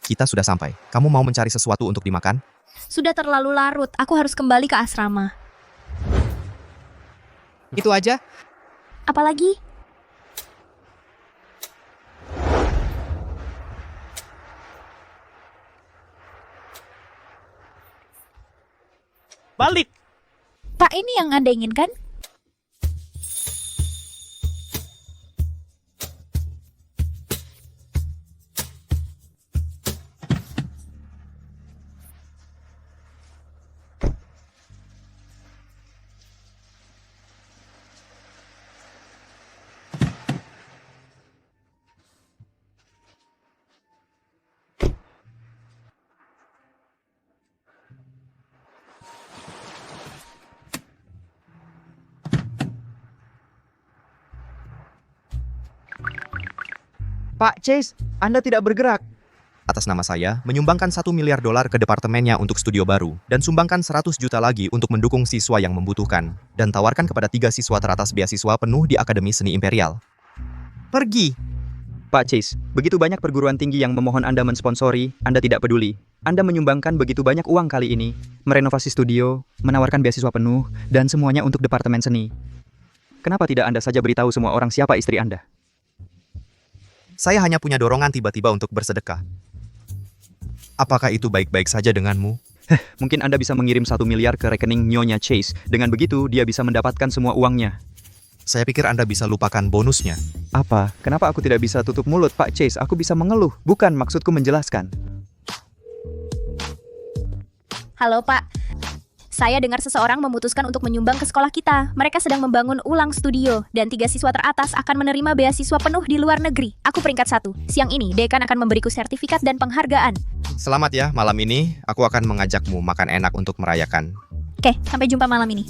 Kita sudah sampai. Kamu mau mencari sesuatu untuk dimakan? Sudah terlalu larut, aku harus kembali ke asrama. Itu aja? Apalagi? Balik! Pak, ini yang Anda inginkan? Pak Chase, Anda tidak bergerak. Atas nama saya, menyumbangkan $1 miliar ke departemennya untuk studio baru, dan sumbangkan 100 juta lagi untuk mendukung siswa yang membutuhkan, dan tawarkan kepada 3 siswa teratas beasiswa penuh di Akademi Seni Imperial. Pergi! Pak Chase, begitu banyak perguruan tinggi yang memohon Anda mensponsori, Anda tidak peduli. Anda menyumbangkan begitu banyak uang kali ini, merenovasi studio, menawarkan beasiswa penuh, dan semuanya untuk departemen seni. Kenapa tidak Anda saja beritahu semua orang siapa istri Anda? Saya hanya punya dorongan tiba-tiba untuk bersedekah. Apakah itu baik-baik saja denganmu? Mungkin Anda bisa mengirim 1 miliar ke rekening Nyonya Chase. Dengan begitu, dia bisa mendapatkan semua uangnya. Saya pikir Anda bisa lupakan bonusnya. Apa? Kenapa aku tidak bisa tutup mulut, Pak Chase? Aku bisa mengeluh. Bukan, maksudku menjelaskan. Halo, Pak. Saya dengar seseorang memutuskan untuk menyumbang ke sekolah kita. Mereka sedang membangun ulang studio, dan 3 siswa teratas akan menerima beasiswa penuh di luar negeri. Aku peringkat 1. Siang ini, dekan akan memberiku sertifikat dan penghargaan. Selamat ya, malam ini aku akan mengajakmu makan enak untuk merayakan. Oke, sampai jumpa malam ini.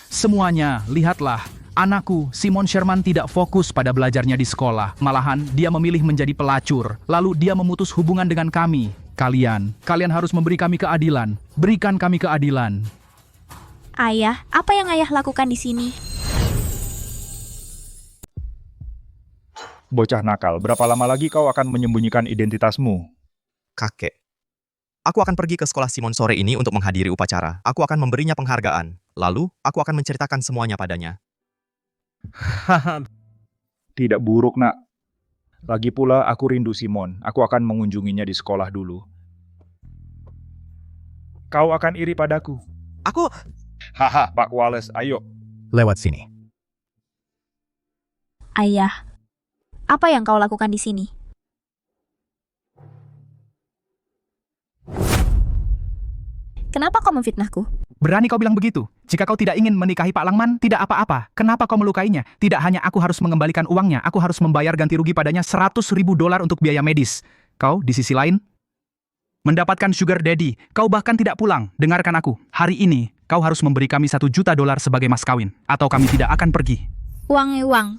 Semuanya, lihatlah. Anakku, Simon Sherman tidak fokus pada belajarnya di sekolah. Malahan, dia memilih menjadi pelacur. Lalu dia memutus hubungan dengan kami. Kalian harus memberi kami keadilan. Berikan kami keadilan. Ayah, apa yang ayah lakukan di sini? Bocah nakal, berapa lama lagi kau akan menyembunyikan identitasmu? Kakek. Aku akan pergi ke sekolah Simon sore ini untuk menghadiri upacara. Aku akan memberinya penghargaan. Lalu, aku akan menceritakan semuanya padanya. Tidak buruk, nak. Lagi pula aku rindu Simon. Aku akan mengunjunginya di sekolah dulu. Kau akan iri padaku. Aku... Haha, Pak Wallace, ayo. Lewat sini. Ayah, Apa yang kau lakukan di sini? Kenapa kau memfitnahku? Berani kau bilang begitu? Jika kau tidak ingin menikahi Pak Langman, tidak apa-apa. Kenapa kau melukainya? Tidak hanya aku harus mengembalikan uangnya, aku harus membayar ganti rugi padanya $100.000 untuk biaya medis. Kau, di sisi lain, mendapatkan sugar daddy. Kau bahkan tidak pulang. Dengarkan aku. Hari ini, kau harus memberi kami $1 juta sebagai mas kawin. Atau kami tidak akan pergi. Uang.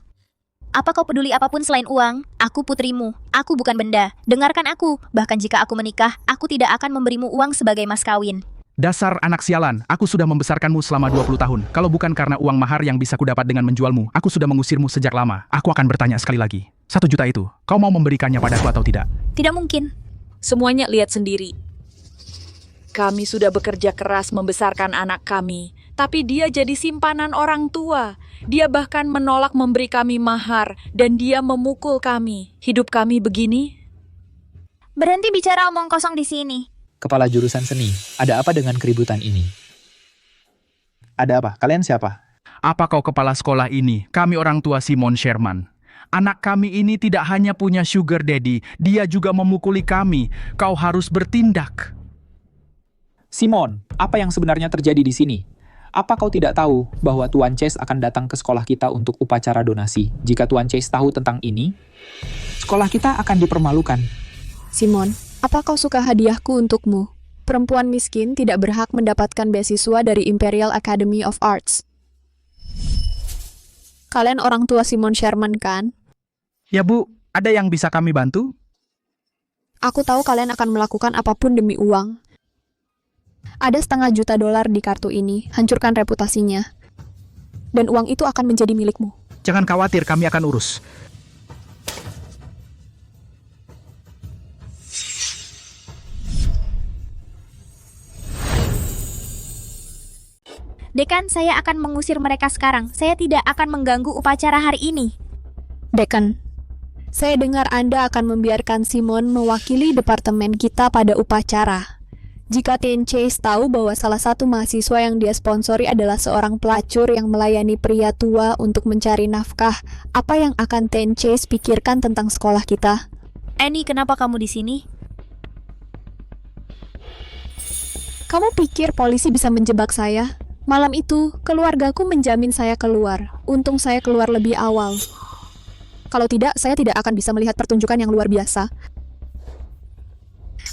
Apa kau peduli apapun selain uang? Aku putrimu. Aku bukan benda. Dengarkan aku. Bahkan jika aku menikah, aku tidak akan memberimu uang sebagai mas kawin. Dasar anak sialan, aku sudah membesarkanmu selama 20 tahun. Kalau bukan karena uang mahar yang bisa kudapat dengan menjualmu, aku sudah mengusirmu sejak lama. Aku akan bertanya sekali lagi. $1 juta itu, kau mau memberikannya padaku atau tidak? Tidak mungkin. Semuanya lihat sendiri. Kami sudah bekerja keras membesarkan anak kami, tapi dia jadi simpanan orang tua. Dia bahkan menolak memberi kami mahar, dan dia memukul kami. Hidup kami begini? Berhenti bicara omong kosong di sini. Kepala jurusan seni, ada apa dengan keributan ini? Ada apa? Kalian siapa? Apa kau kepala sekolah ini? Kami orang tua Simon Sherman. Anak kami ini tidak hanya punya sugar daddy, dia juga memukuli kami. Kau harus bertindak. Simon, apa yang sebenarnya terjadi di sini? Apa kau tidak tahu bahwa Tuan Chase akan datang ke sekolah kita untuk upacara donasi? Jika Tuan Chase tahu tentang ini, sekolah kita akan dipermalukan. Simon, apa kau suka hadiahku untukmu? Perempuan miskin tidak berhak mendapatkan beasiswa dari Imperial Academy of Arts. Kalian orang tua Simon Sherman, kan? Ya Bu, ada yang bisa kami bantu? Aku tahu kalian akan melakukan apapun demi uang. Ada $1,5 juta di kartu ini, hancurkan reputasinya. Dan uang itu akan menjadi milikmu. Jangan khawatir, kami akan urus. Dekan, saya akan mengusir mereka sekarang. Saya tidak akan mengganggu upacara hari ini. Dekan, saya dengar Anda akan membiarkan Simon mewakili departemen kita pada upacara. Jika Ten Chase tahu bahwa salah satu mahasiswa yang dia sponsori adalah seorang pelacur yang melayani pria tua untuk mencari nafkah, apa yang akan Ten Chase pikirkan tentang sekolah kita? Annie, kenapa kamu di sini? Kamu pikir polisi bisa menjebak saya? Malam itu, keluargaku menjamin saya keluar. Untung saya keluar lebih awal. Kalau tidak, saya tidak akan bisa melihat pertunjukan yang luar biasa.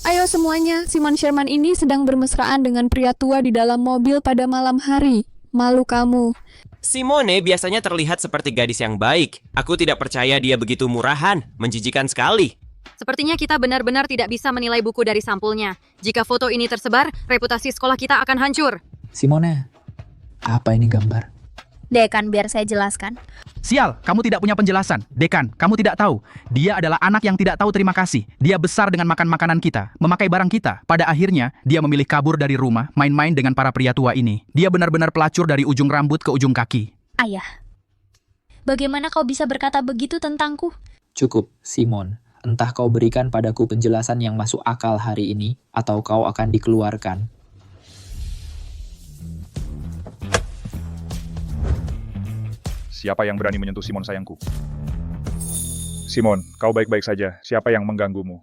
Ayo semuanya, Simon Sherman ini sedang bermesraan dengan pria tua di dalam mobil pada malam hari. Malu kamu. Simone biasanya terlihat seperti gadis yang baik. Aku tidak percaya dia begitu murahan, menjijikan sekali. Sepertinya kita benar-benar tidak bisa menilai buku dari sampulnya. Jika foto ini tersebar, reputasi sekolah kita akan hancur. Simone, apa ini gambar? Dekan, biar saya jelaskan. Sial, kamu tidak punya penjelasan. Dekan, kamu tidak tahu. Dia adalah anak yang tidak tahu terima kasih. Dia besar dengan makan makanan kita, memakai barang kita. Pada akhirnya, dia memilih kabur dari rumah, main-main dengan para pria tua ini. Dia benar-benar pelacur dari ujung rambut ke ujung kaki. Ayah, bagaimana kau bisa berkata begitu tentangku? Cukup, Simon. Entah kau berikan padaku penjelasan yang masuk akal hari ini, atau kau akan dikeluarkan. Siapa yang berani menyentuh Simon sayangku? Simon, kau baik-baik saja. Siapa yang mengganggumu?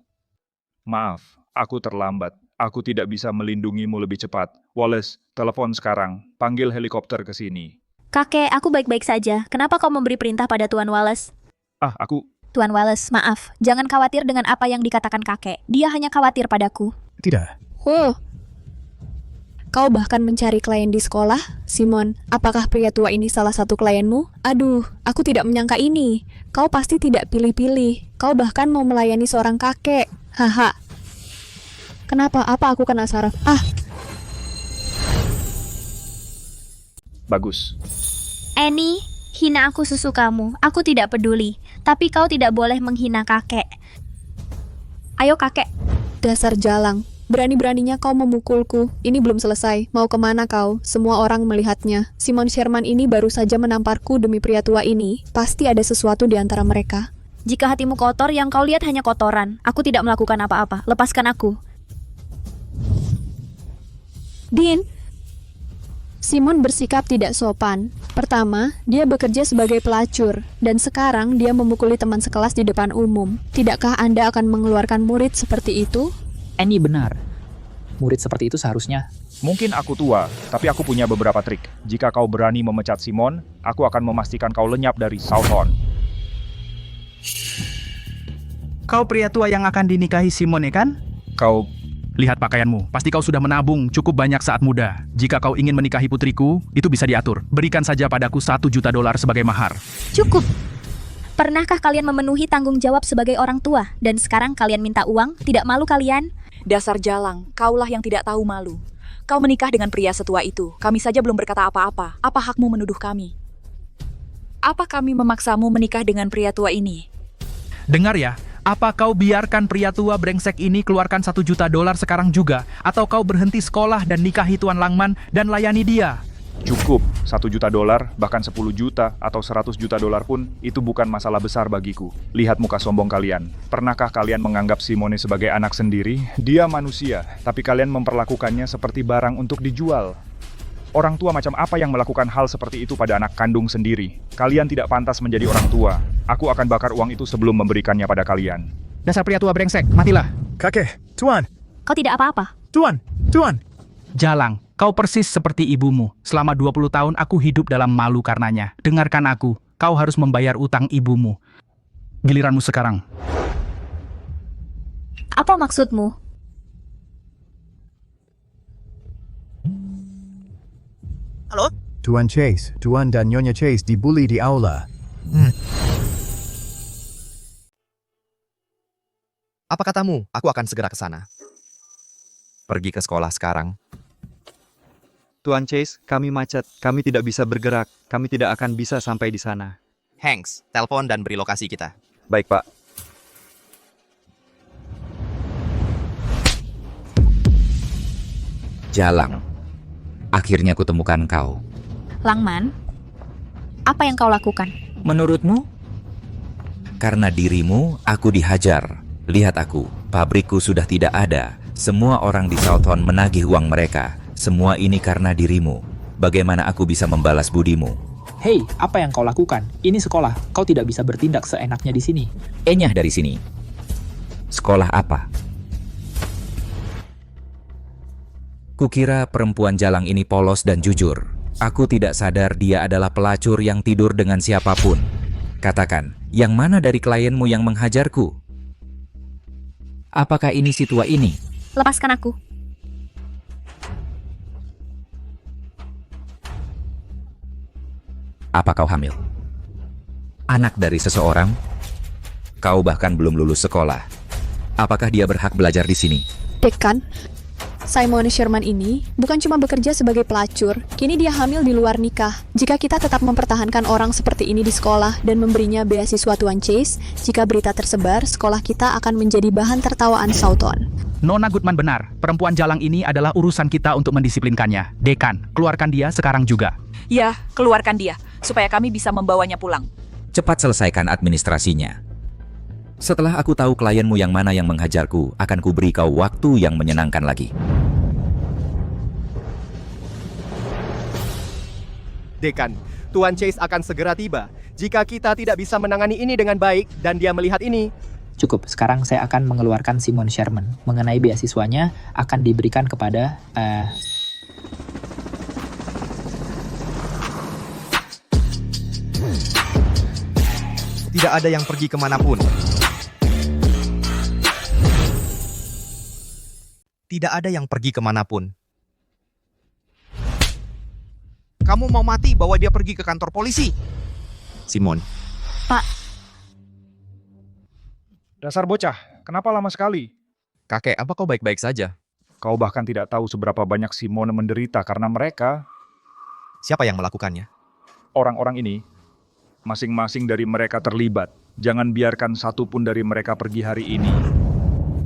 Maaf, aku terlambat. Aku tidak bisa melindungimu lebih cepat. Wallace, telepon sekarang. Panggil helikopter ke sini. Kakek, aku baik-baik saja. Kenapa kau memberi perintah pada Tuan Wallace? Tuan Wallace, maaf. Jangan khawatir dengan apa yang dikatakan kakek. Dia hanya khawatir padaku. Tidak. Kau bahkan mencari klien di sekolah? Simon, apakah pria tua ini salah satu klienmu? Aduh, aku tidak menyangka ini. Kau pasti tidak pilih-pilih. Kau bahkan mau melayani seorang kakek. Haha. Kenapa? Apa aku kena saraf? Bagus. Annie, hina aku susu kamu. Aku tidak peduli. Tapi kau tidak boleh menghina kakek. Ayo kakek. Dasar jalang. Berani-beraninya kau memukulku. Ini belum selesai. Mau kemana kau? Semua orang melihatnya. Simon Sherman ini baru saja menamparku demi pria tua ini. Pasti ada sesuatu di antara mereka. Jika hatimu kotor, yang kau lihat hanya kotoran. Aku tidak melakukan apa-apa. Lepaskan aku. Dean, Simon bersikap tidak sopan. Pertama, dia bekerja sebagai pelacur, dan sekarang dia memukuli teman sekelas di depan umum. Tidakkah Anda akan mengeluarkan murid seperti itu? Annie benar. Murid seperti itu seharusnya. Mungkin aku tua, tapi aku punya beberapa trik. Jika kau berani memecat Simon, aku akan memastikan kau lenyap dari Southon. Kau pria tua yang akan dinikahi Simone, kan? Kau... Lihat pakaianmu, pasti kau sudah menabung cukup banyak saat muda. Jika kau ingin menikahi putriku, itu bisa diatur. Berikan saja padaku $1 juta sebagai mahar. Cukup. Pernahkah kalian memenuhi tanggung jawab sebagai orang tua? Dan sekarang kalian minta uang? Tidak malu kalian? Dasar jalang, kaulah yang tidak tahu malu. Kau menikah dengan pria setua itu. Kami saja belum berkata apa-apa. Apa hakmu menuduh kami? Apa kami memaksamu menikah dengan pria tua ini? Dengar ya, apa kau biarkan pria tua brengsek ini keluarkan $1 juta sekarang juga? Atau kau berhenti sekolah dan nikahi Tuan Langman dan layani dia? Cukup, $1 juta, bahkan 10 juta atau $100 juta pun itu bukan masalah besar bagiku. Lihat muka sombong kalian. Pernahkah kalian menganggap Simone sebagai anak sendiri? Dia manusia, tapi kalian memperlakukannya seperti barang untuk dijual. Orang tua macam apa yang melakukan hal seperti itu pada anak kandung sendiri? Kalian tidak pantas menjadi orang tua. Aku akan bakar uang itu sebelum memberikannya pada kalian. Dasar pria tua brengsek, matilah. Kakek, Tuan, Kau tidak apa-apa. Tuan. Jalang, kau persis seperti ibumu. Selama 20 tahun aku hidup dalam malu karenanya. Dengarkan aku, kau harus membayar utang ibumu. Giliranmu sekarang. Apa maksudmu? Halo? Tuan Chase, Tuan dan Nyonya Chase dibully di aula. Apa katamu? Aku akan segera ke sana. Pergi ke sekolah sekarang. Tuan Chase, kami macet. Kami tidak bisa bergerak. Kami tidak akan bisa sampai di sana. Hanks, telepon dan beri lokasi kita. Baik, Pak. Jalang. Akhirnya kutemukan kau. Langman, apa yang kau lakukan? Menurutmu? Karena dirimu, aku dihajar. Lihat aku, pabrikku sudah tidak ada. Semua orang di Southon menagih uang mereka. Semua ini karena dirimu. Bagaimana aku bisa membalas budimu? Hei, apa yang kau lakukan? Ini sekolah. Kau tidak bisa bertindak seenaknya di sini. Enyah dari sini. Sekolah apa? Kukira perempuan jalang ini polos dan jujur. Aku tidak sadar dia adalah pelacur yang tidur dengan siapapun. Katakan, yang mana dari klienmu yang menghajarku? Apakah ini si tua ini? Lepaskan aku. Apa kau hamil? Anak dari seseorang? Kau bahkan belum lulus sekolah. Apakah dia berhak belajar di sini? Dekan, Simon Sherman ini bukan cuma bekerja sebagai pelacur, kini dia hamil di luar nikah. Jika kita tetap mempertahankan orang seperti ini di sekolah dan memberinya beasiswa Tuan Chase, jika berita tersebar, sekolah kita akan menjadi bahan tertawaan Southon. Nona Goodman benar, perempuan jalang ini adalah urusan kita untuk mendisiplinkannya. Dekan, keluarkan dia sekarang juga. Ya, keluarkan dia, supaya kami bisa membawanya pulang. Cepat selesaikan administrasinya. Setelah aku tahu klienmu yang mana yang menghajarku, akan kuberi kau waktu yang menyenangkan lagi. Dekan, Tuan Chase akan segera tiba. Jika kita tidak bisa menangani ini dengan baik dan dia melihat ini... Cukup, sekarang saya akan mengeluarkan Simon Sherman. Mengenai beasiswanya akan diberikan kepada... Tidak ada yang pergi kemanapun. Tidak ada yang pergi kemanapun. Kamu mau mati bawa dia pergi ke kantor polisi? Simon. Pak. Dasar bocah, kenapa lama sekali? Kakek, apa kau baik-baik saja? Kau bahkan tidak tahu seberapa banyak Simone menderita karena mereka... Siapa yang melakukannya? Orang-orang ini, masing-masing dari mereka terlibat. Jangan biarkan satu pun dari mereka pergi hari ini.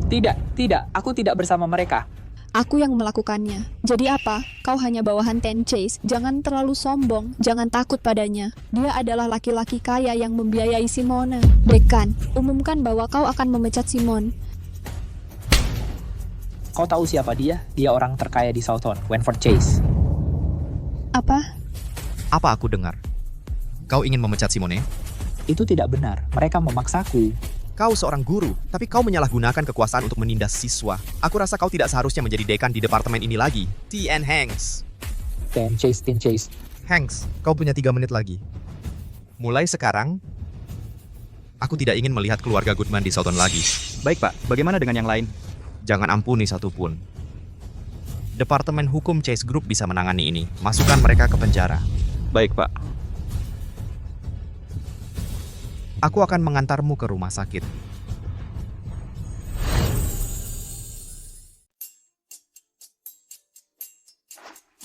Tidak, aku tidak bersama mereka. Aku yang melakukannya. Jadi apa? Kau hanya bawahan Ten Chase. Jangan terlalu sombong. Jangan takut padanya. Dia adalah laki-laki kaya yang membiayai Simone. Dekan, umumkan bahwa kau akan memecat Simon. Kau tahu siapa dia? Dia orang terkaya di Southon, Wenford Chase. Apa? Apa aku dengar? Kau ingin memecat Simone? Itu tidak benar. Mereka memaksaku. Kau seorang guru, tapi kau menyalahgunakan kekuasaan untuk menindas siswa. Aku rasa kau tidak seharusnya menjadi dekan di departemen ini lagi. T.N. Hanks. Tim Chase. Hanks, kau punya 3 menit lagi. Mulai sekarang, aku tidak ingin melihat keluarga Goodman di Southern lagi. Baik Pak, bagaimana dengan yang lain? Jangan ampuni satupun. Departemen Hukum Chase Group bisa menangani ini. Masukkan mereka ke penjara. Baik Pak. Aku akan mengantarmu ke rumah sakit.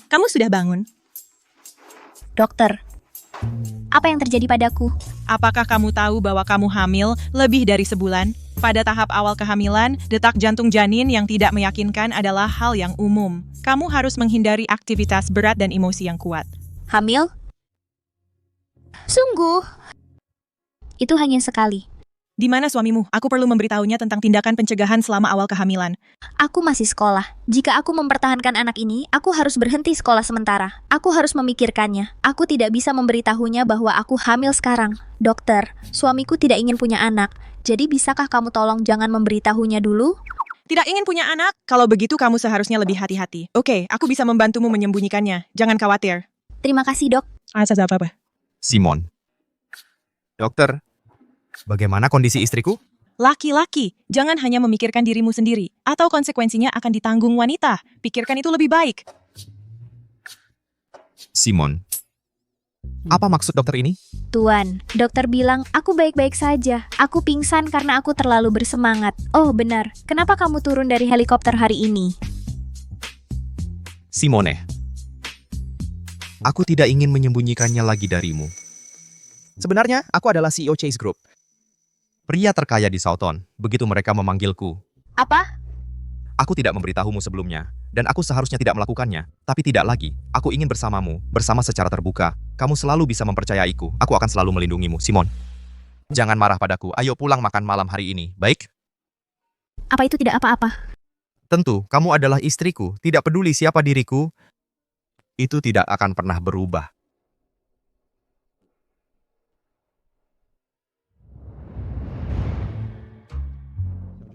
Kamu sudah bangun? Dokter, apa yang terjadi padaku? Apakah kamu tahu bahwa kamu hamil lebih dari sebulan? Pada tahap awal kehamilan, detak jantung janin yang tidak meyakinkan adalah hal yang umum. Kamu harus menghindari aktivitas berat dan emosi yang kuat. Hamil? Sungguh? Itu hanya sekali. Di mana suamimu? Aku perlu memberitahunya tentang tindakan pencegahan selama awal kehamilan. Aku masih sekolah. Jika aku mempertahankan anak ini, aku harus berhenti sekolah sementara. Aku harus memikirkannya. Aku tidak bisa memberitahunya bahwa aku hamil sekarang. Dokter, suamiku tidak ingin punya anak. Jadi bisakah kamu tolong jangan memberitahunya dulu? Tidak ingin punya anak? Kalau begitu kamu seharusnya lebih hati-hati. Oke, aku bisa membantumu menyembunyikannya. Jangan khawatir. Terima kasih, Dok. Apa-apa. Simon. Dokter, bagaimana kondisi istriku? Laki-laki, jangan hanya memikirkan dirimu sendiri, atau konsekuensinya akan ditanggung wanita. Pikirkan itu lebih baik. Simon, apa maksud dokter ini? Tuan, dokter bilang aku baik-baik saja. Aku pingsan karena aku terlalu bersemangat. Oh benar, kenapa kamu turun dari helikopter hari ini? Simone, aku tidak ingin menyembunyikannya lagi darimu. Sebenarnya, aku adalah CEO Chase Group. Pria terkaya di Southern, begitu mereka memanggilku. Apa? Aku tidak memberitahumu sebelumnya, dan aku seharusnya tidak melakukannya. Tapi tidak lagi, aku ingin bersamamu, bersama secara terbuka. Kamu selalu bisa mempercayaiku, aku akan selalu melindungimu, Simon. Jangan marah padaku, ayo pulang makan malam hari ini, baik? Apa itu tidak apa-apa? Tentu, kamu adalah istriku, tidak peduli siapa diriku. Itu tidak akan pernah berubah.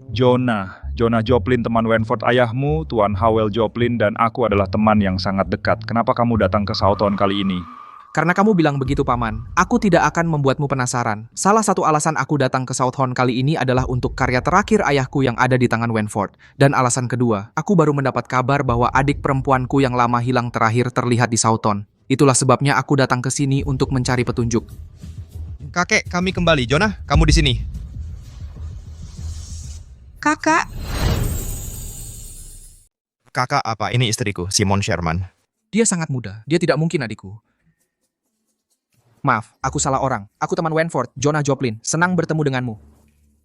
Jonah Joplin, teman Wenford ayahmu, Tuan Howell Joplin, dan aku adalah teman yang sangat dekat. Kenapa kamu datang ke Southern kali ini? Karena kamu bilang begitu, Paman. Aku tidak akan membuatmu penasaran. Salah satu alasan aku datang ke Southern kali ini adalah untuk karya terakhir ayahku yang ada di tangan Wenford. Dan alasan kedua, aku baru mendapat kabar bahwa adik perempuanku yang lama hilang terakhir terlihat di Southern. Itulah sebabnya aku datang ke sini untuk mencari petunjuk. Kakek, kami kembali. Jonah, kamu di sini. Kakak. Kakak apa? Ini istriku, Simon Sherman. Dia sangat muda. Dia tidak mungkin adikku. Maaf, aku salah orang. Aku teman Wenford, Jonah Joplin. Senang bertemu denganmu.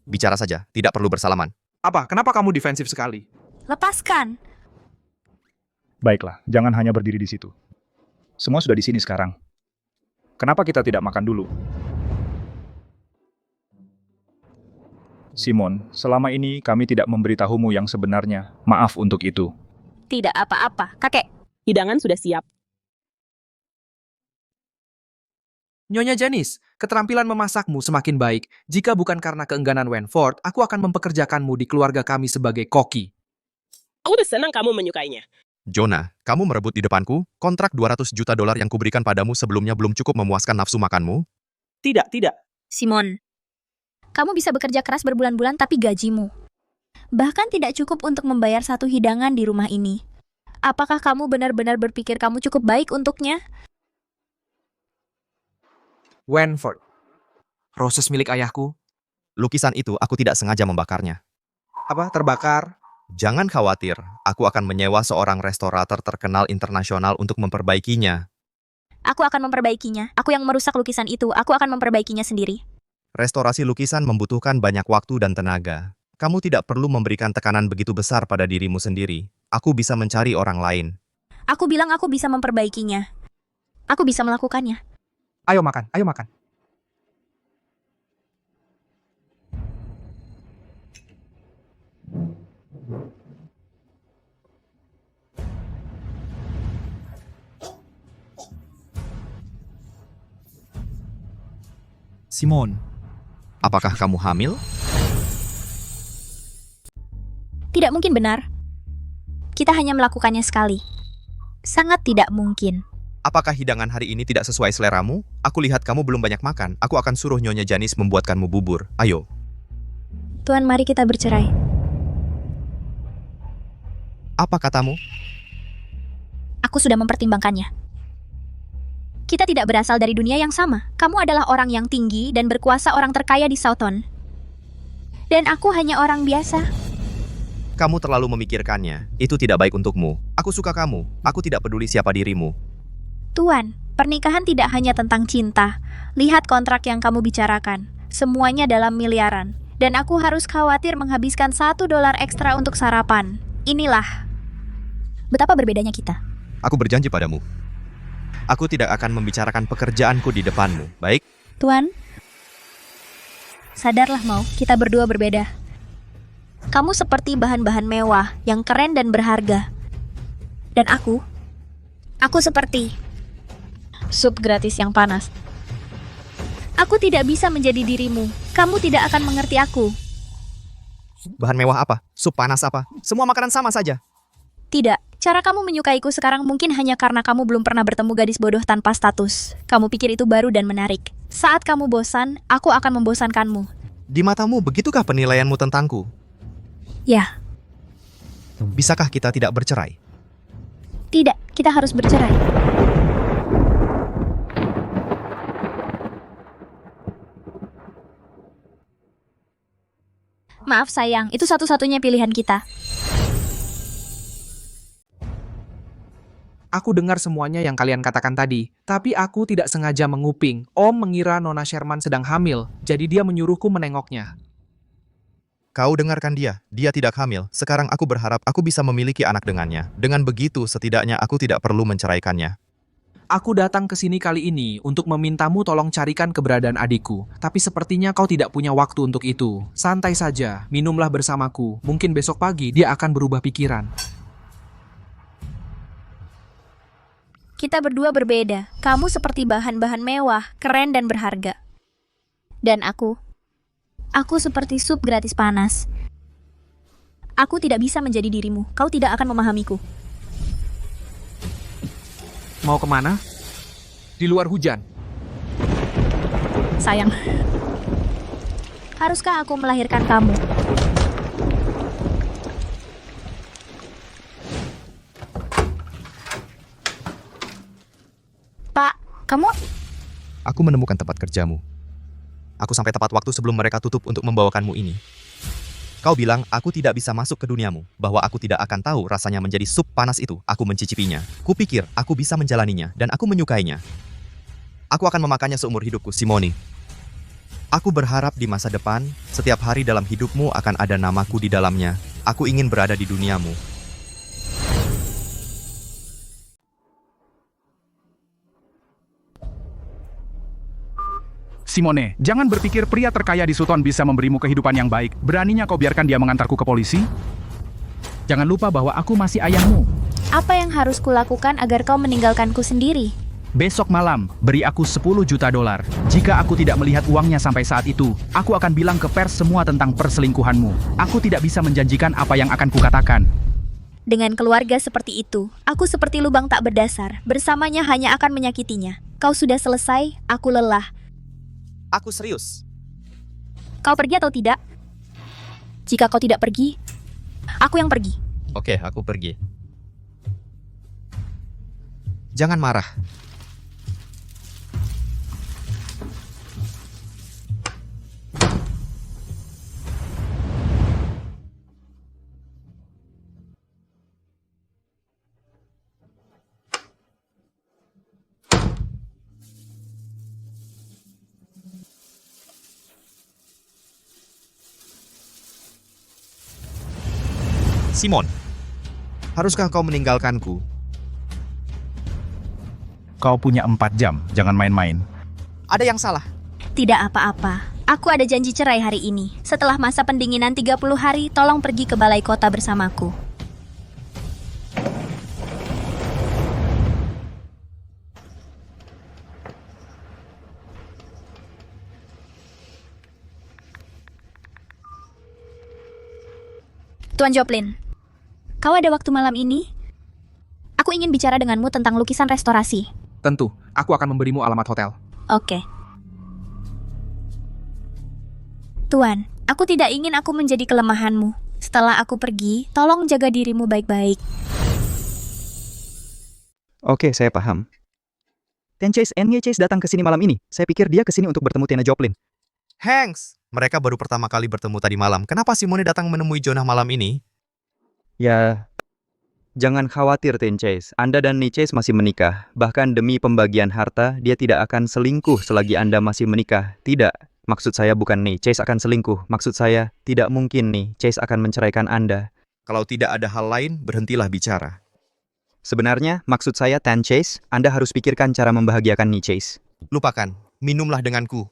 Bicara saja, tidak perlu bersalaman. Apa? Kenapa kamu defensif sekali? Lepaskan. Baiklah, jangan hanya berdiri di situ. Semua sudah di sini sekarang. Kenapa kita tidak makan dulu? Simon, selama ini kami tidak memberitahumu yang sebenarnya. Maaf untuk itu. Tidak apa-apa, kakek. Hidangan sudah siap. Nyonya Janice, keterampilan memasakmu semakin baik. Jika bukan karena keengganan Wenford, aku akan mempekerjakanmu di keluarga kami sebagai koki. Aku udah senang kamu menyukainya. Jonah, kamu merebut di depanku? Kontrak $200 juta yang kuberikan padamu sebelumnya belum cukup memuaskan nafsu makanmu? Tidak. Simon, kamu bisa bekerja keras berbulan-bulan tapi gajimu bahkan tidak cukup untuk membayar satu hidangan di rumah ini. Apakah kamu benar-benar berpikir kamu cukup baik untuknya? Wenford. Roses milik ayahku. Lukisan itu aku tidak sengaja membakarnya. Apa? Terbakar? Jangan khawatir, aku akan menyewa seorang restorator terkenal internasional untuk memperbaikinya. Aku akan memperbaikinya. Aku yang merusak lukisan itu. Aku akan memperbaikinya sendiri. Restorasi lukisan membutuhkan banyak waktu dan tenaga. Kamu tidak perlu memberikan tekanan begitu besar pada dirimu sendiri. Aku bisa mencari orang lain. Aku bilang aku bisa memperbaikinya. Aku bisa melakukannya. Ayo makan. Simon, apakah kamu hamil? Tidak mungkin benar. Kita hanya melakukannya sekali. Sangat tidak mungkin. Apakah hidangan hari ini tidak sesuai seleramu? Aku lihat kamu belum banyak makan. Aku akan suruh Nyonya Janice membuatkanmu bubur. Ayo. Tuan, mari kita bercerai. Apa katamu? Aku sudah mempertimbangkannya. Kita tidak berasal dari dunia yang sama. Kamu adalah orang yang tinggi dan berkuasa, orang terkaya di Southon. Dan aku hanya orang biasa. Kamu terlalu memikirkannya. Itu tidak baik untukmu. Aku suka kamu. Aku tidak peduli siapa dirimu. Tuan, pernikahan tidak hanya tentang cinta. Lihat kontrak yang kamu bicarakan. Semuanya dalam miliaran. Dan aku harus khawatir menghabiskan $1 ekstra untuk sarapan. Inilah betapa berbedanya kita. Aku berjanji padamu. Aku tidak akan membicarakan pekerjaanku di depanmu, baik? Tuan, sadarlah Mau, kita berdua berbeda. Kamu seperti bahan-bahan mewah yang keren dan berharga. Dan aku seperti sup gratis yang panas. Aku tidak bisa menjadi dirimu. Kamu tidak akan mengerti aku. Bahan mewah apa? Sup panas apa? Semua makanan sama saja. Tidak, cara kamu menyukaiku sekarang mungkin hanya karena kamu belum pernah bertemu gadis bodoh tanpa status. Kamu pikir itu baru dan menarik. Saat kamu bosan, aku akan membosankanmu. Di matamu, begitukah penilaianmu tentangku? Ya. Bisakah kita tidak bercerai? Tidak, kita harus bercerai. Maaf sayang, itu satu-satunya pilihan kita. Aku dengar semuanya yang kalian katakan tadi, tapi aku tidak sengaja menguping. Om mengira Nona Sherman sedang hamil, jadi dia menyuruhku menengoknya. Kau dengarkan dia tidak hamil. Sekarang aku berharap aku bisa memiliki anak dengannya. Dengan begitu, setidaknya aku tidak perlu menceraikannya. Aku datang ke sini kali ini untuk memintamu tolong carikan keberadaan adikku. Tapi sepertinya kau tidak punya waktu untuk itu. Santai saja, minumlah bersamaku. Mungkin besok pagi dia akan berubah pikiran. Kita berdua berbeda. Kamu seperti bahan-bahan mewah, keren dan berharga. Dan aku seperti sup gratis panas. Aku tidak bisa menjadi dirimu. Kau tidak akan memahamiku. Mau kemana? Di luar hujan. Sayang. Haruskah aku melahirkan kamu? Pak, kamu? Aku menemukan tempat kerjamu. Aku sampai tepat waktu sebelum mereka tutup untuk membawakanmu ini. Kau bilang aku tidak bisa masuk ke duniamu, bahwa aku tidak akan tahu rasanya menjadi sup panas itu. Aku mencicipinya. Kupikir aku bisa menjalaninya, dan aku menyukainya. Aku akan memakannya seumur hidupku, Simone. Aku berharap di masa depan, setiap hari dalam hidupmu akan ada namaku di dalamnya. Aku ingin berada di duniamu. Simone, jangan berpikir pria terkaya di Sutton bisa memberimu kehidupan yang baik. Beraninya kau biarkan dia mengantarku ke polisi? Jangan lupa bahwa aku masih ayahmu. Apa yang harus kulakukan agar kau meninggalkanku sendiri? Besok malam, beri aku $10 juta. Jika aku tidak melihat uangnya sampai saat itu, aku akan bilang ke pers semua tentang perselingkuhanmu. Aku tidak bisa menjanjikan apa yang akan kukatakan. Dengan keluarga seperti itu, aku seperti lubang tak berdasar. Bersamanya hanya akan menyakitinya. Kau sudah selesai, aku lelah. Aku serius. Kau pergi atau tidak? Jika kau tidak pergi, aku yang pergi. Oke, aku pergi. Jangan marah. Simon, haruskah kau meninggalkanku? Kau punya 4 jam, jangan main-main. Ada yang salah? Tidak apa-apa. Aku ada janji cerai hari ini. Setelah masa pendinginan 30 hari, tolong pergi ke balai kota bersamaku. Tuan Joplin, kau ada waktu malam ini? Aku ingin bicara denganmu tentang lukisan restorasi. Tentu, aku akan memberimu alamat hotel. Oke. Tuan, aku tidak ingin aku menjadi kelemahanmu. Setelah aku pergi, tolong jaga dirimu baik-baik. Oke, saya paham. Tian Chase, N.Y. Chase datang ke sini malam ini. Saya pikir dia ke sini untuk bertemu Tiana Joplin. Hanks, mereka baru pertama kali bertemu tadi malam. Kenapa Simone datang menemui Jonah malam ini? Ya, jangan khawatir Tian Chase. Anda dan Ni Chase masih menikah. Bahkan demi pembagian harta, dia tidak akan selingkuh selagi Anda masih menikah. Tidak. Maksud saya bukan Ni Chase akan selingkuh. Maksud saya, tidak mungkin Ni Chase akan menceraikan Anda. Kalau tidak ada hal lain, berhentilah bicara. Sebenarnya, maksud saya Tan Chase, Anda harus pikirkan cara membahagiakan Ni Chase. Lupakan, minumlah denganku.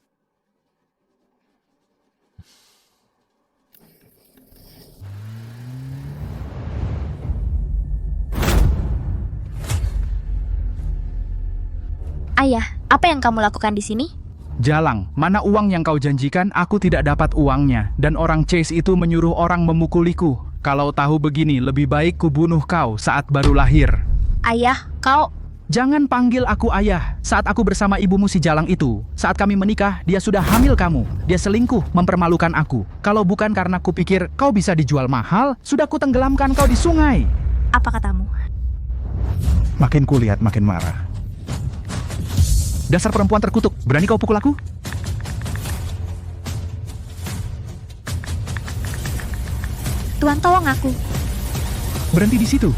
Ayah, apa yang kamu lakukan di sini? Jalang, mana uang yang kau janjikan? Aku tidak dapat uangnya. Dan orang Chase itu menyuruh orang memukuliku. Kalau tahu begini, lebih baik kubunuh kau saat baru lahir. Ayah, kau... Jangan panggil aku ayah. Saat aku bersama ibumu si Jalang itu, saat kami menikah, dia sudah hamil kamu. Dia selingkuh, mempermalukan aku. Kalau bukan karena kupikir kau bisa dijual mahal, sudah kutenggelamkan kau di sungai. Apa katamu? Makin kulihat, makin marah. Dasar perempuan terkutuk, berani kau pukul aku? Tuan, tolong aku. Berhenti di situ.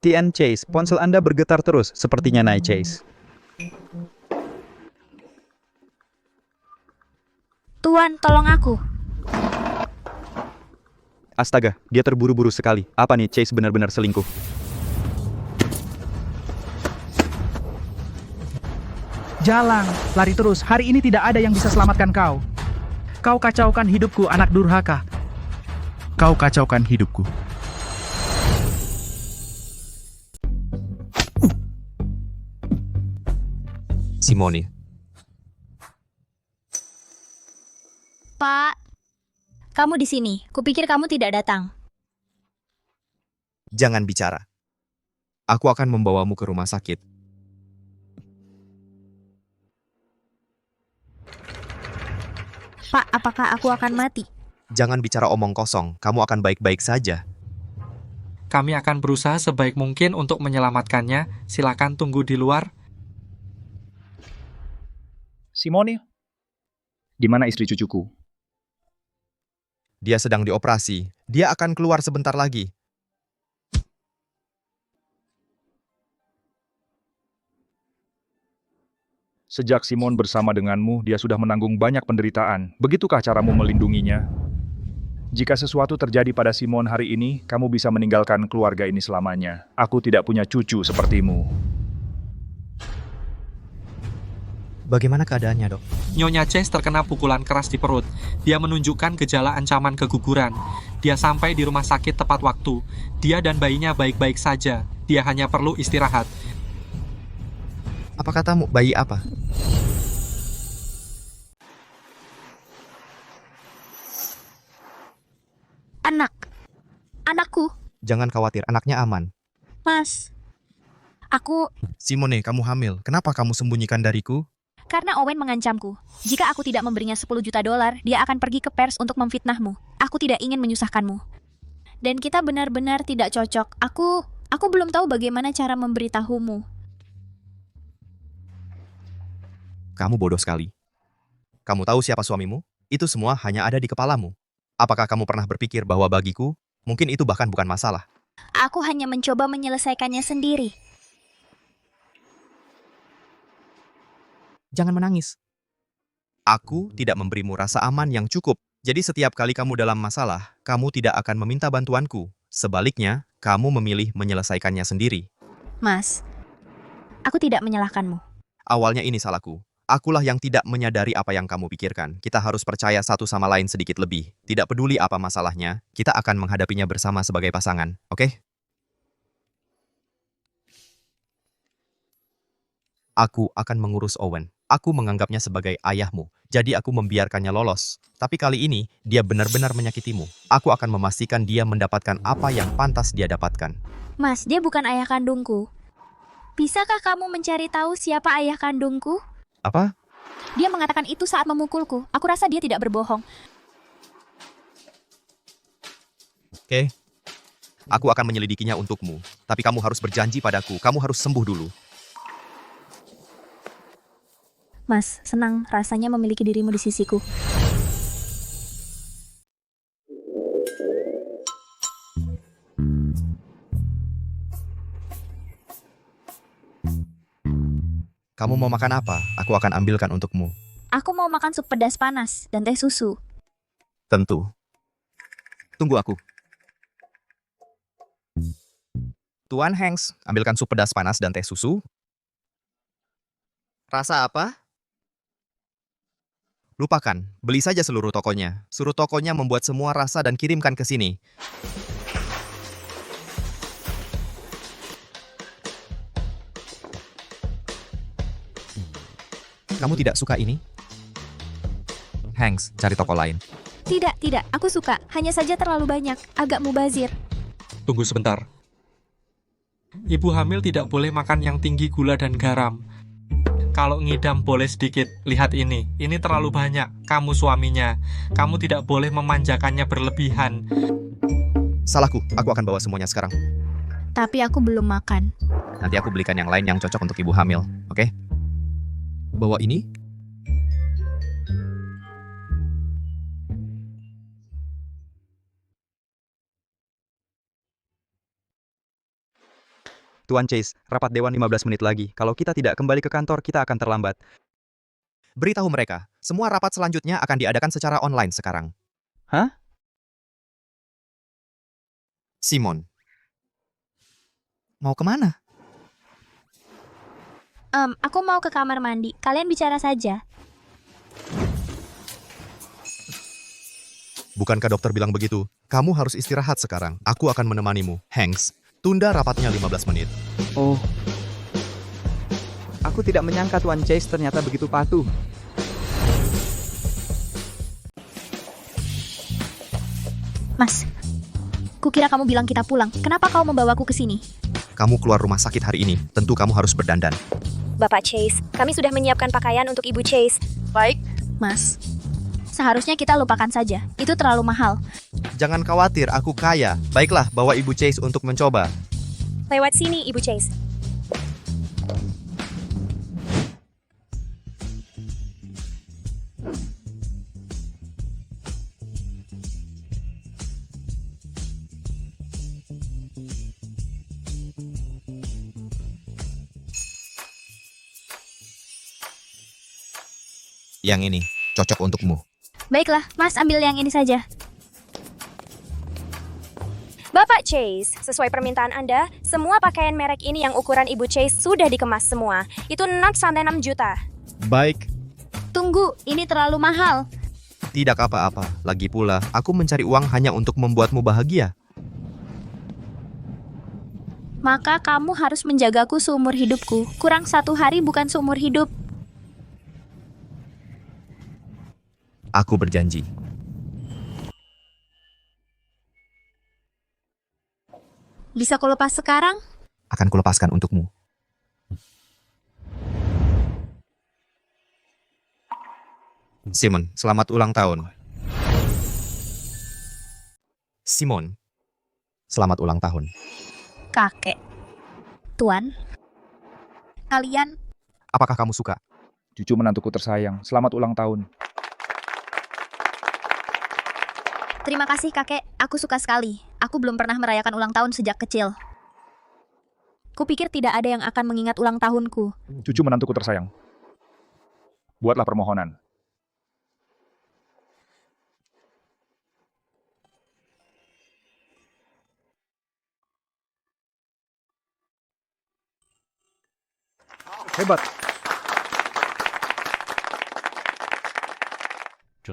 Tian Chase, ponsel Anda bergetar terus, sepertinya Ni Chase. Tuan, tolong aku. Astaga, dia terburu-buru sekali. Apa nih, Chase benar-benar selingkuh? Jalang, lari terus. Hari ini tidak ada yang bisa selamatkan kau. Kau kacaukan hidupku, anak durhaka. Kau kacaukan hidupku. Simone. Pak, kamu di sini. Kupikir kamu tidak datang. Jangan bicara. Aku akan membawamu ke rumah sakit. Pak, apakah aku akan mati? Jangan bicara omong kosong. Kamu akan baik-baik saja. Kami akan berusaha sebaik mungkin untuk menyelamatkannya. Silakan tunggu di luar. Simone, di mana istri cucuku? Dia sedang dioperasi. Dia akan keluar sebentar lagi. Sejak Simon bersama denganmu, dia sudah menanggung banyak penderitaan. Begitukah caramu melindunginya? Jika sesuatu terjadi pada Simon hari ini, kamu bisa meninggalkan keluarga ini selamanya. Aku tidak punya cucu sepertimu. Bagaimana keadaannya, Dok? Nyonya Chase terkena pukulan keras di perut. Dia menunjukkan gejala ancaman keguguran. Dia sampai di rumah sakit tepat waktu. Dia dan bayinya baik-baik saja. Dia hanya perlu istirahat. Apa katamu? Bayi apa? Anakku. Jangan khawatir, anaknya aman. Mas, aku... Simone, kamu hamil. Kenapa kamu sembunyikan dariku? Karena Owen mengancamku. Jika aku tidak memberinya 10 juta dolar, dia akan pergi ke pers untuk memfitnahmu. Aku tidak ingin menyusahkanmu. Dan kita benar-benar tidak cocok. Aku belum tahu bagaimana cara memberitahumu. Kamu bodoh sekali. Kamu tahu siapa suamimu? Itu semua hanya ada di kepalamu. Apakah kamu pernah berpikir bahwa bagiku, mungkin itu bahkan bukan masalah? Aku hanya mencoba menyelesaikannya sendiri. Jangan menangis. Aku tidak memberimu rasa aman yang cukup. Jadi setiap kali kamu dalam masalah, kamu tidak akan meminta bantuanku. Sebaliknya, kamu memilih menyelesaikannya sendiri. Mas, aku tidak menyalahkanmu. Awalnya ini salahku. Akulah yang tidak menyadari apa yang kamu pikirkan. Kita harus percaya satu sama lain sedikit lebih. Tidak peduli apa masalahnya, kita akan menghadapinya bersama sebagai pasangan, oke? Aku akan mengurus Owen. Aku menganggapnya sebagai ayahmu, jadi aku membiarkannya lolos. Tapi kali ini, dia benar-benar menyakitimu. Aku akan memastikan dia mendapatkan apa yang pantas dia dapatkan. Mas, dia bukan ayah kandungku. Bisakah kamu mencari tahu siapa ayah kandungku? Apa? Dia mengatakan itu saat memukulku. Aku rasa dia tidak berbohong. Oke. Aku akan menyelidikinya untukmu. Tapi kamu harus berjanji padaku, kamu harus sembuh dulu. Mas, senang rasanya memiliki dirimu di sisiku. Kamu mau makan apa? Aku akan ambilkan untukmu. Aku mau makan sup pedas panas dan teh susu. Tentu. Tunggu aku. Tuan Hanks, ambilkan sup pedas panas dan teh susu. Rasa apa? Lupakan, beli saja seluruh tokonya. Suruh tokonya membuat semua rasa dan kirimkan ke sini. Kamu tidak suka ini? Hanks, cari toko lain. Tidak, aku suka. Hanya saja terlalu banyak, agak mubazir. Tunggu sebentar. Ibu hamil tidak boleh makan yang tinggi gula dan garam. Kalau ngidam boleh sedikit. Lihat ini terlalu banyak. Kamu suaminya. Kamu tidak boleh memanjakannya berlebihan. Salahku, aku akan bawa semuanya sekarang. Tapi aku belum makan. Nanti aku belikan yang lain yang cocok untuk ibu hamil, oke? Bawa ini? Tuan Chase, rapat dewan 15 menit lagi. Kalau kita tidak kembali ke kantor, kita akan terlambat. Beritahu mereka, semua rapat selanjutnya akan diadakan secara online sekarang. Hah? Simon. Mau kemana? Aku mau ke kamar mandi. Kalian bicara saja. Bukankah dokter bilang begitu? Kamu harus istirahat sekarang. Aku akan menemanimu. Hanks, tunda rapatnya 15 menit. Oh. Aku tidak menyangka Tuan Chase ternyata begitu patuh. Mas, kukira kamu bilang kita pulang. Kenapa kau membawaku ke sini? Kamu keluar rumah sakit hari ini. Tentu kamu harus berdandan. Bapak Chase, kami sudah menyiapkan pakaian untuk Ibu Chase. Baik, Mas. Seharusnya kita lupakan saja. Itu terlalu mahal. Jangan khawatir, aku kaya. Baiklah, bawa Ibu Chase untuk mencoba. Lewat sini, Ibu Chase. Yang ini, cocok untukmu. Baiklah, Mas ambil yang ini saja. Bapak Chase, sesuai permintaan Anda, semua pakaian merek ini yang ukuran Ibu Chase sudah dikemas semua. Itu 4 sampai 6 juta. Baik. Tunggu, ini terlalu mahal. Tidak apa-apa. Lagi pula, aku mencari uang hanya untuk membuatmu bahagia. Maka kamu harus menjagaku seumur hidupku. Kurang 1 hari bukan seumur hidup. Aku berjanji. Bisa kau lepas sekarang? Akan kulepaskan untukmu. Simon, selamat ulang tahun. Simon, selamat ulang tahun. Kakek. Tuan. Kalian. Apakah kamu suka? Cucu menantuku tersayang, selamat ulang tahun. Terima kasih kakek, aku suka sekali. Aku belum pernah merayakan ulang tahun sejak kecil. Kupikir tidak ada yang akan mengingat ulang tahunku. Cucu menantuku tersayang. Buatlah permohonan. Hebat.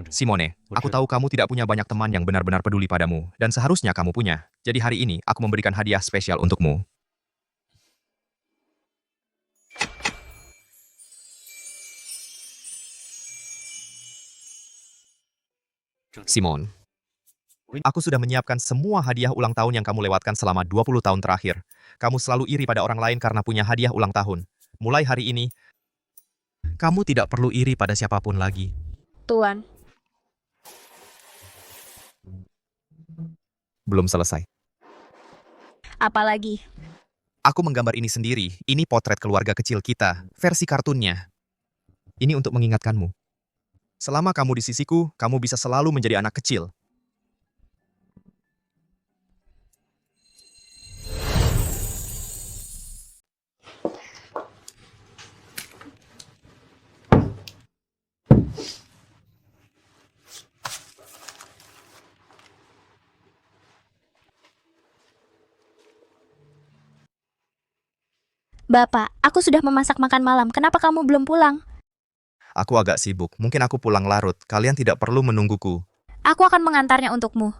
Simone, aku tahu kamu tidak punya banyak teman yang benar-benar peduli padamu, dan seharusnya kamu punya. Jadi hari ini, aku memberikan hadiah spesial untukmu. Simon, aku sudah menyiapkan semua hadiah ulang tahun yang kamu lewatkan selama 20 tahun terakhir. Kamu selalu iri pada orang lain karena punya hadiah ulang tahun. Mulai hari ini, kamu tidak perlu iri pada siapapun lagi. Tuan. Belum selesai. Apalagi? Aku menggambar ini sendiri. Ini potret keluarga kecil kita, versi kartunnya. Ini untuk mengingatkanmu. Selama kamu di sisiku, kamu bisa selalu menjadi anak kecil. Bapak, aku sudah memasak makan malam. Kenapa kamu belum pulang? Aku agak sibuk. Mungkin aku pulang larut. Kalian tidak perlu menungguku. Aku akan mengantarnya untukmu.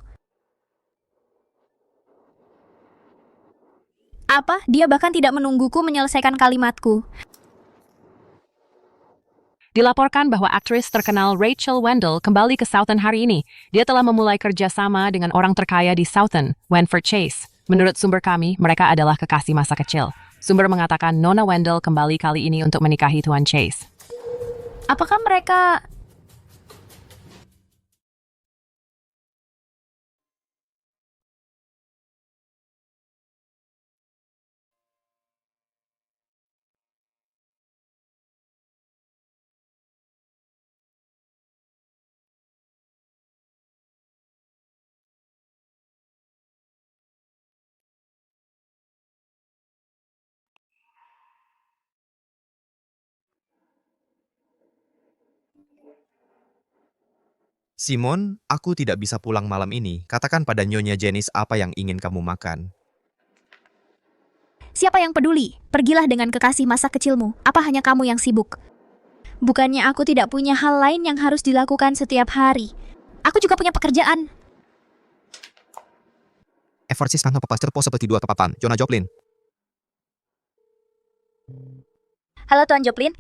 Apa? Dia bahkan tidak menungguku menyelesaikan kalimatku. Dilaporkan bahwa aktris terkenal Rachel Wendell kembali ke Southern hari ini. Dia telah memulai kerjasama dengan orang terkaya di Southern, Wentworth Chase. Menurut sumber kami, mereka adalah kekasih masa kecil. Sumber mengatakan Nona Wendell kembali kali ini untuk menikahi Tuan Chase. Apakah mereka... Simon, aku tidak bisa pulang malam ini. Katakan pada Nyonya Janice apa yang ingin kamu makan. Siapa yang peduli? Pergilah dengan kekasih masa kecilmu. Apa hanya kamu yang sibuk? Bukannya aku tidak punya hal lain yang harus dilakukan setiap hari. Aku juga punya pekerjaan. Eversis tanpa papas terpos seperti dua kepapan. Jonah Joplin. Halo Tuan Joplin.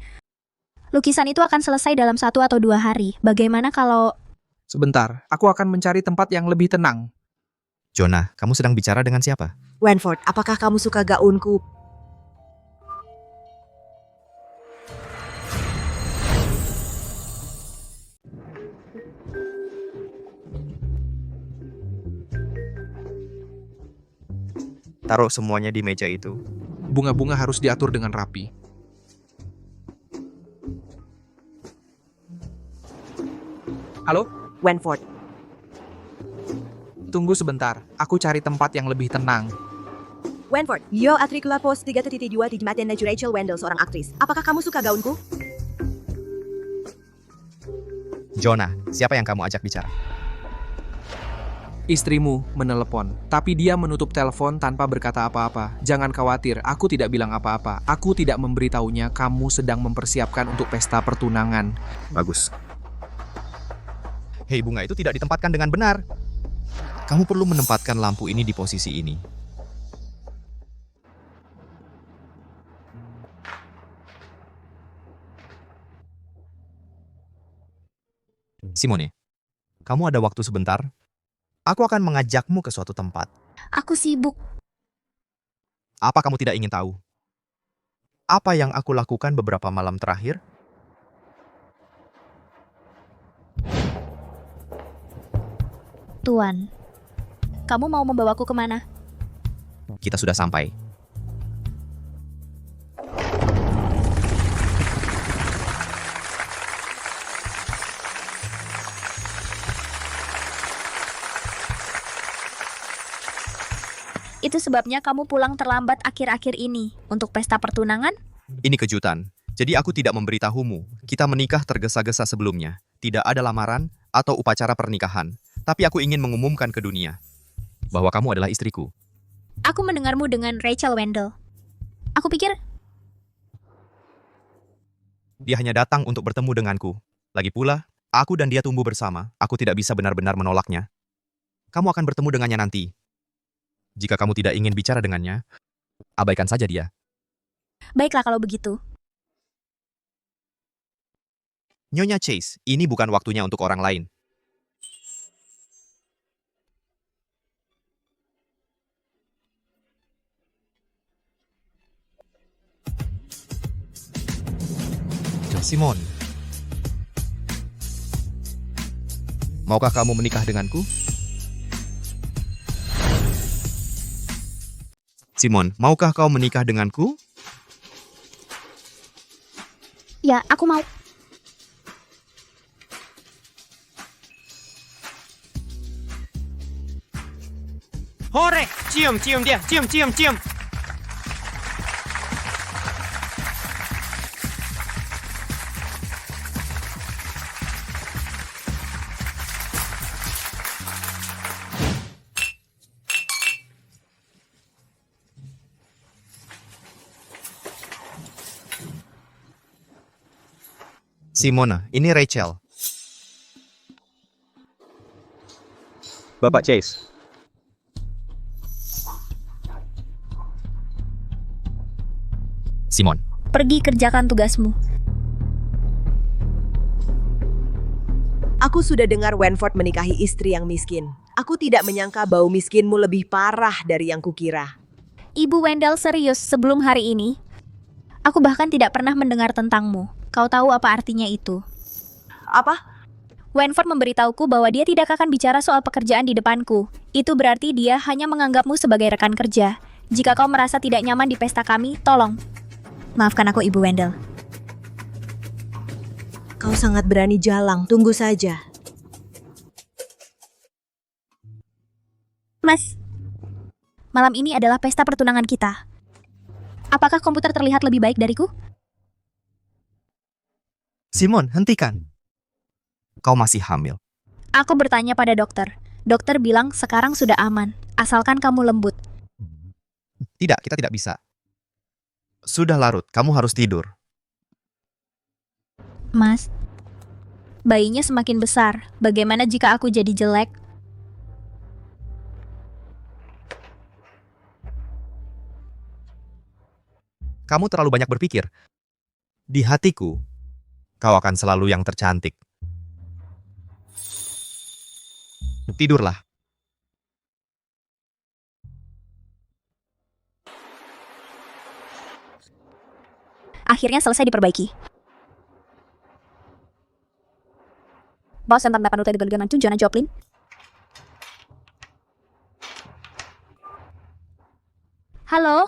Lukisan itu akan selesai dalam 1 atau 2 hari. Bagaimana kalau... Sebentar, aku akan mencari tempat yang lebih tenang. Jonah, kamu sedang bicara dengan siapa? Wentworth, apakah kamu suka gaunku? Taruh semuanya di meja itu. Bunga-bunga harus diatur dengan rapi. Halo? Wentworth. Tunggu sebentar, aku cari tempat yang lebih tenang. Wentworth, yo atricula post 3.2 di Maten Naju Rachel Wendell, seorang aktris. Apakah kamu suka gaunku? Jonah, siapa yang kamu ajak bicara? Istrimu menelepon, tapi dia menutup telepon tanpa berkata apa-apa. Jangan khawatir, aku tidak bilang apa-apa. Aku tidak memberitahunya kamu sedang mempersiapkan untuk pesta pertunangan. Bagus. Hei, bunga itu tidak ditempatkan dengan benar. Kamu perlu menempatkan lampu ini di posisi ini. Simone, kamu ada waktu sebentar? Aku akan mengajakmu ke suatu tempat. Aku sibuk. Apa kamu tidak ingin tahu? Apa yang aku lakukan beberapa malam terakhir? Tuan, kamu mau membawaku kemana? Kita sudah sampai. Itu sebabnya kamu pulang terlambat akhir-akhir ini. Untuk pesta pertunangan? Ini kejutan. Jadi aku tidak memberitahumu. Kita menikah tergesa-gesa sebelumnya. Tidak ada lamaran atau upacara pernikahan. Tapi aku ingin mengumumkan ke dunia bahwa kamu adalah istriku. Aku mendengarmu dengan Rachel Wendell. Aku pikir... Dia hanya datang untuk bertemu denganku. Lagi pula, aku dan dia tumbuh bersama. Aku tidak bisa benar-benar menolaknya. Kamu akan bertemu dengannya nanti. Jika kamu tidak ingin bicara dengannya, abaikan saja dia. Baiklah kalau begitu. Nyonya Chase, ini bukan waktunya untuk orang lain. Simon, maukah kamu menikah denganku? Simon, maukah kau menikah denganku? Ya, aku mau. Hore! Cium, cium dia! Cium, cium, cium! Simona, ini Rachel. Bapak Chase. Simon. Pergi kerjakan tugasmu. Aku sudah dengar Wenford menikahi istri yang miskin. Aku tidak menyangka bau miskinmu lebih parah dari yang kukira. Ibu Wendell serius sebelum hari ini. Aku bahkan tidak pernah mendengar tentangmu. Kau tahu apa artinya itu? Apa? Wenford memberitahuku bahwa dia tidak akan bicara soal pekerjaan di depanku. Itu berarti dia hanya menganggapmu sebagai rekan kerja. Jika kau merasa tidak nyaman di pesta kami, tolong. Maafkan aku, Ibu Wendell. Kau sangat berani, Jalang. Tunggu saja. Mas, malam ini adalah pesta pertunangan kita. Apakah komputer terlihat lebih baik dariku? Simon, hentikan. Kau masih hamil. Aku bertanya pada dokter. Dokter bilang sekarang sudah aman, asalkan kamu lembut. Tidak, kita tidak bisa. Sudah larut, kamu harus tidur. Mas, bayinya semakin besar. Bagaimana jika aku jadi jelek? Kamu terlalu banyak berpikir. Di hatiku, kau akan selalu yang tercantik. Tidurlah. Akhirnya selesai diperbaiki. Bos tentang 8 rute dengan Joanna Joplin. Halo?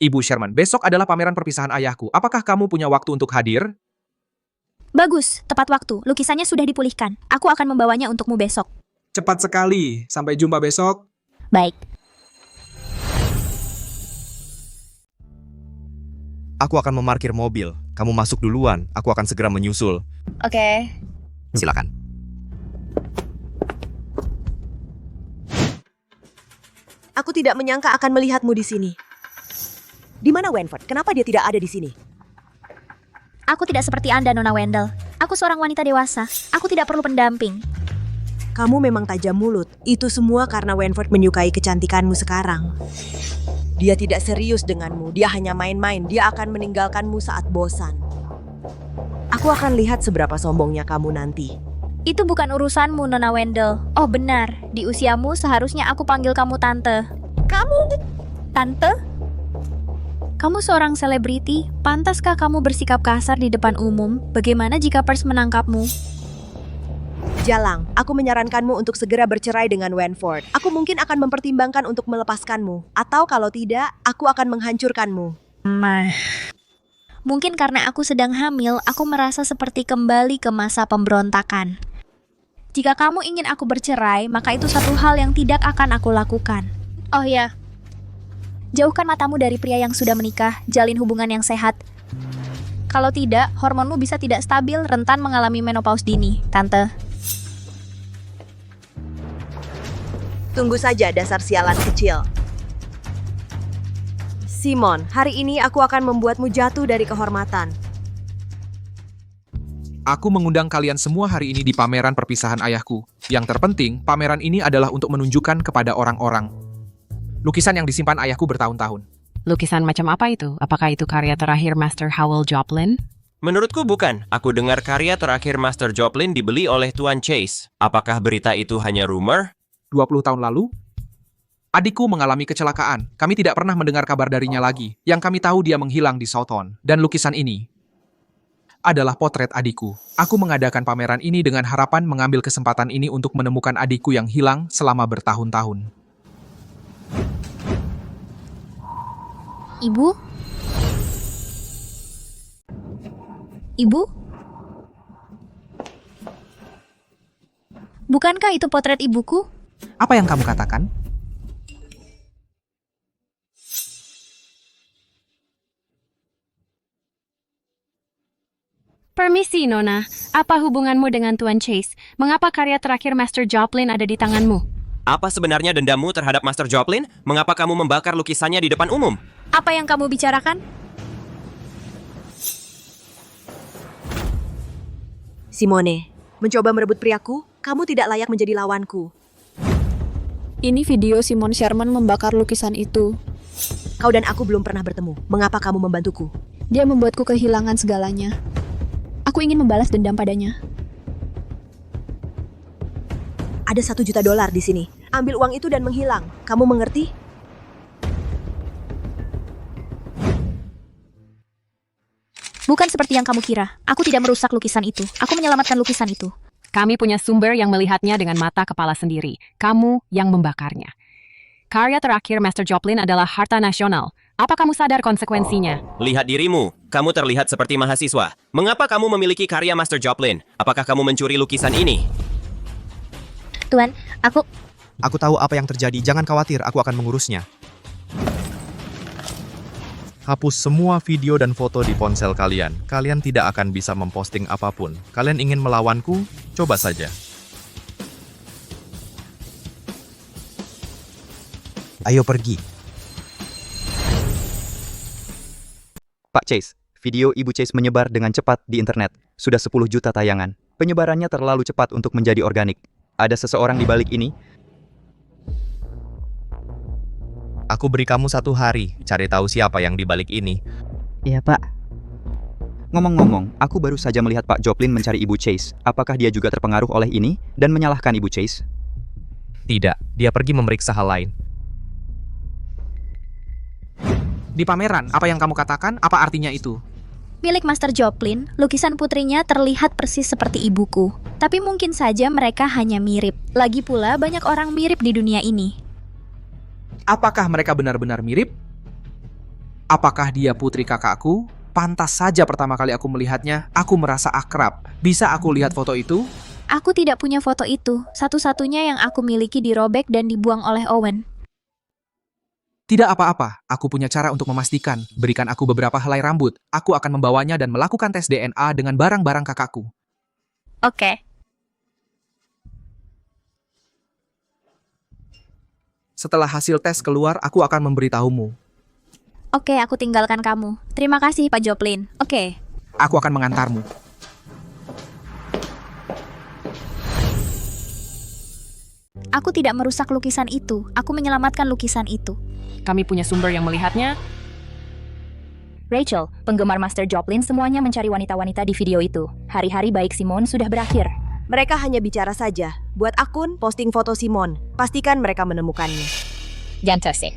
Ibu Sherman, besok adalah pameran perpisahan ayahku. Apakah kamu punya waktu untuk hadir? Bagus, tepat waktu. Lukisannya sudah dipulihkan. Aku akan membawanya untukmu besok. Cepat sekali. Sampai jumpa besok. Baik. Aku akan memarkir mobil. Kamu masuk duluan. Aku akan segera menyusul. Oke. Silakan. Aku tidak menyangka akan melihatmu di sini. Di mana Wenford? Kenapa dia tidak ada di sini? Aku tidak seperti Anda, Nona Wendell. Aku seorang wanita dewasa. Aku tidak perlu pendamping. Kamu memang tajam mulut. Itu semua karena Wenford menyukai kecantikanmu sekarang. Dia tidak serius denganmu. Dia hanya main-main. Dia akan meninggalkanmu saat bosan. Aku akan lihat seberapa sombongnya kamu nanti. Itu bukan urusanmu, Nona Wendell. Oh benar, di usiamu seharusnya aku panggil kamu Tante. Kamu? Tante? Kamu seorang selebriti, pantaskah kamu bersikap kasar di depan umum? Bagaimana jika pers menangkapmu? Jalang, aku menyarankanmu untuk segera bercerai dengan Wenford. Aku mungkin akan mempertimbangkan untuk melepaskanmu. Atau kalau tidak, aku akan menghancurkanmu. Mungkin karena aku sedang hamil, aku merasa seperti kembali ke masa pemberontakan. Jika kamu ingin aku bercerai, maka itu satu hal yang tidak akan aku lakukan. Oh ya, jauhkan matamu dari pria yang sudah menikah, jalin hubungan yang sehat. Kalau tidak, hormonmu bisa tidak stabil, rentan mengalami menopause dini, Tante. Tunggu saja, dasar sialan kecil. Simon, hari ini aku akan membuatmu jatuh dari kehormatan. Aku mengundang kalian semua hari ini di pameran perpisahan ayahku. Yang terpenting, pameran ini adalah untuk menunjukkan kepada orang-orang lukisan yang disimpan ayahku bertahun-tahun. Lukisan macam apa itu? Apakah itu karya terakhir Master Howell Joplin? Menurutku bukan. Aku dengar karya terakhir Master Joplin dibeli oleh Tuan Chase. Apakah berita itu hanya rumor? 20 tahun lalu, adikku mengalami kecelakaan. Kami tidak pernah mendengar kabar darinya lagi. Yang kami tahu dia menghilang di Southon. Dan lukisan ini adalah potret adikku. Aku mengadakan pameran ini dengan harapan mengambil kesempatan ini untuk menemukan adikku yang hilang selama bertahun-tahun. Ibu? Ibu? Bukankah itu potret ibuku? Apa yang kamu katakan? Permisi, Nona. Apa hubunganmu dengan Tuan Chase? Mengapa karya terakhir Master Joplin ada di tanganmu? Apa sebenarnya dendammu terhadap Master Joplin? Mengapa kamu membakar lukisannya di depan umum? Apa yang kamu bicarakan? Simone, mencoba merebut priaku, kamu tidak layak menjadi lawanku. Ini video Simon Sherman membakar lukisan itu. Kau dan aku belum pernah bertemu. Mengapa kamu membantuku? Dia membuatku kehilangan segalanya. Aku ingin membalas dendam padanya. Ada $1 juta di sini. Ambil uang itu dan menghilang. Kamu mengerti? Bukan seperti yang kamu kira. Aku tidak merusak lukisan itu. Aku menyelamatkan lukisan itu. Kami punya sumber yang melihatnya dengan mata kepala sendiri. Kamu yang membakarnya. Karya terakhir Master Joplin adalah harta nasional. Apa kamu sadar konsekuensinya? Lihat dirimu. Kamu terlihat seperti mahasiswa. Mengapa kamu memiliki karya Master Joplin? Apakah kamu mencuri lukisan ini? Tuan, aku... Aku tahu apa yang terjadi, jangan khawatir, aku akan mengurusnya. Hapus semua video dan foto di ponsel kalian. Kalian tidak akan bisa memposting apapun. Kalian ingin melawanku? Coba saja. Ayo pergi. Pak Chase, video Ibu Chase menyebar dengan cepat di internet. Sudah 10 juta tayangan. Penyebarannya terlalu cepat untuk menjadi organik. Ada seseorang di balik ini? Aku beri kamu 1 hari, cari tahu siapa yang di balik ini. Iya, Pak. Ngomong-ngomong, aku baru saja melihat Pak Joplin mencari Ibu Chase. Apakah dia juga terpengaruh oleh ini dan menyalahkan Ibu Chase? Tidak, dia pergi memeriksa hal lain. Di pameran, apa yang kamu katakan? Apa artinya itu? Milik Master Joplin, lukisan putrinya terlihat persis seperti ibuku. Tapi mungkin saja mereka hanya mirip. Lagi pula banyak orang mirip di dunia ini. Apakah mereka benar-benar mirip? Apakah dia putri kakakku? Pantas saja pertama kali aku melihatnya, aku merasa akrab. Bisa aku lihat foto itu? Aku tidak punya foto itu. Satu-satunya yang aku miliki dirobek dan dibuang oleh Owen. Tidak apa-apa, aku punya cara untuk memastikan. Berikan aku beberapa helai rambut. Aku akan membawanya dan melakukan tes DNA dengan barang-barang kakakku. Oke. Setelah hasil tes keluar, aku akan memberitahumu. Oke, aku tinggalkan kamu. Terima kasih, Pak Joplin. Oke. Aku akan mengantarmu. Aku tidak merusak lukisan itu. Aku menyelamatkan lukisan itu. Kami punya sumber yang melihatnya. Rachel, penggemar Master Joplin semuanya mencari wanita-wanita di video itu. Hari-hari baik Simon sudah berakhir. Mereka hanya bicara saja. Buat akun, posting foto Simon. Pastikan mereka menemukannya. Fantastic.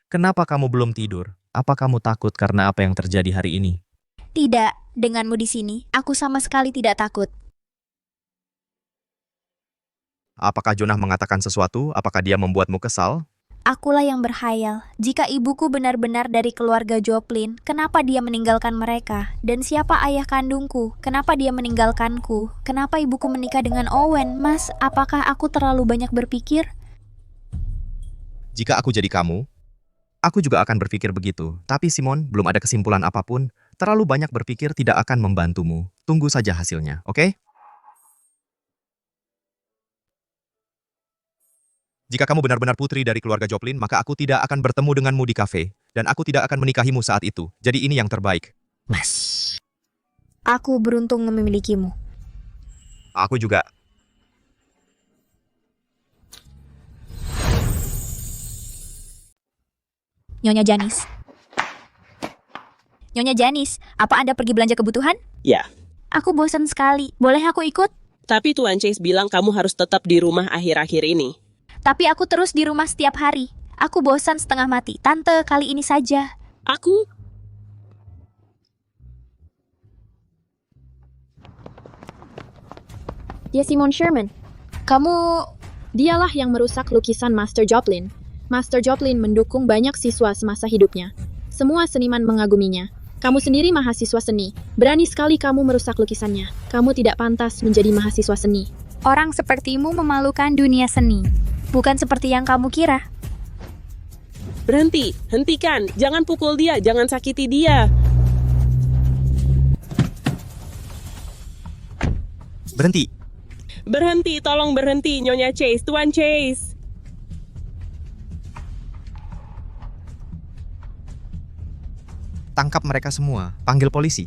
Kenapa kamu belum tidur? Apa kamu takut karena apa yang terjadi hari ini? Tidak, denganmu di sini, aku sama sekali tidak takut. Apakah Jonah mengatakan sesuatu? Apakah dia membuatmu kesal? Akulah yang berhayal. Jika ibuku benar-benar dari keluarga Joplin, kenapa dia meninggalkan mereka? Dan siapa ayah kandungku? Kenapa dia meninggalkanku? Kenapa ibuku menikah dengan Owen? Mas, apakah aku terlalu banyak berpikir? Jika aku jadi kamu, aku juga akan berpikir begitu. Tapi Simon, belum ada kesimpulan apapun. Terlalu banyak berpikir tidak akan membantumu. Tunggu saja hasilnya, oke? Jika kamu benar-benar putri dari keluarga Joplin, maka aku tidak akan bertemu denganmu di kafe. Dan aku tidak akan menikahimu saat itu. Jadi ini yang terbaik. Mas. Aku beruntung memilikimu. Aku juga. Nyonya Janice. Nyonya Janice, apa Anda pergi belanja kebutuhan? Ya, Aku bosan sekali. Boleh aku ikut? Tapi Tuan Chase bilang kamu harus tetap di rumah akhir-akhir ini. Tapi aku terus di rumah setiap hari. Aku bosan setengah mati. Tante, kali ini saja. Aku? Dia Simon Sherman. Dialah yang merusak lukisan Master Joplin. Master Joplin mendukung banyak siswa semasa hidupnya. Semua seniman mengaguminya. Kamu sendiri mahasiswa seni. Berani sekali kamu merusak lukisannya. Kamu tidak pantas menjadi mahasiswa seni. Orang sepertimu memalukan dunia seni. Bukan seperti yang kamu kira. Berhenti, hentikan. Jangan pukul dia, jangan sakiti dia. Berhenti. Berhenti, tolong berhenti, Nyonya Chase, Tuan Chase. Tangkap mereka semua. Panggil polisi.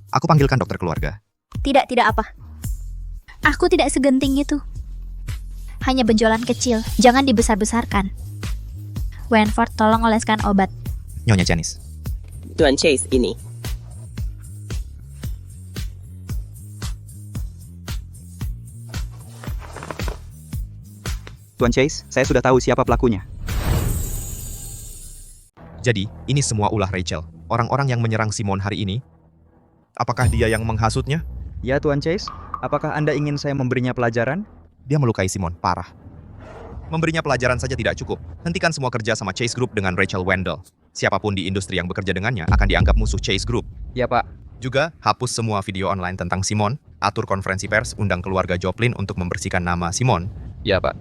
Aku panggilkan dokter keluarga. Tidak apa. Aku tidak segenting itu. Hanya benjolan kecil, jangan dibesar-besarkan. Wenford, tolong oleskan obat. Nyonya Janice. Tuan Chase, ini. Tuan Chase, saya sudah tahu siapa pelakunya. Jadi, ini semua ulah Rachel. Orang-orang yang menyerang Simon hari ini. Apakah dia yang menghasutnya? Ya, Tuan Chase. Apakah Anda ingin saya memberinya pelajaran? Dia melukai Simon, parah. Memberinya pelajaran saja tidak cukup. Hentikan semua kerja sama Chase Group dengan Rachel Wendell. Siapapun di industri yang bekerja dengannya akan dianggap musuh Chase Group. Ya, Pak. Juga, hapus semua video online tentang Simon, atur konferensi pers, undang keluarga Joplin untuk membersihkan nama Simon. Ya, Pak.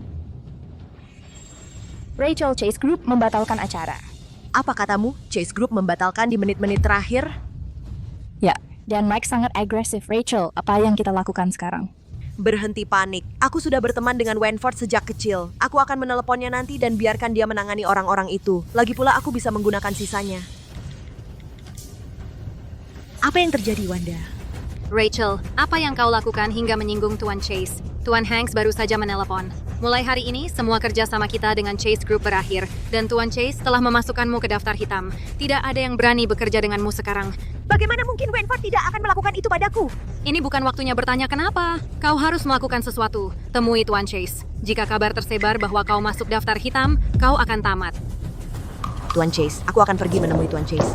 Rachel, Chase Group membatalkan acara. Apa katamu? Chase Group membatalkan di menit-menit terakhir? Ya, dan Mike sangat agresif. Rachel, apa yang kita lakukan sekarang? Berhenti panik. Aku sudah berteman dengan Wenford sejak kecil. Aku akan meneleponnya nanti dan biarkan dia menangani orang-orang itu. Lagi pula aku bisa menggunakan sisanya. Apa yang terjadi, Wanda? Rachel, apa yang kau lakukan hingga menyinggung Tuan Chase? Tuan Hanks baru saja menelepon. Mulai hari ini, semua kerja sama kita dengan Chase Group berakhir. Dan Tuan Chase telah memasukkanmu ke daftar hitam. Tidak ada yang berani bekerja denganmu sekarang. Bagaimana mungkin Wenford tidak akan melakukan itu padaku? Ini bukan waktunya bertanya kenapa. Kau harus melakukan sesuatu. Temui Tuan Chase. Jika kabar tersebar bahwa kau masuk daftar hitam, kau akan tamat. Tuan Chase, aku akan pergi menemui Tuan Chase.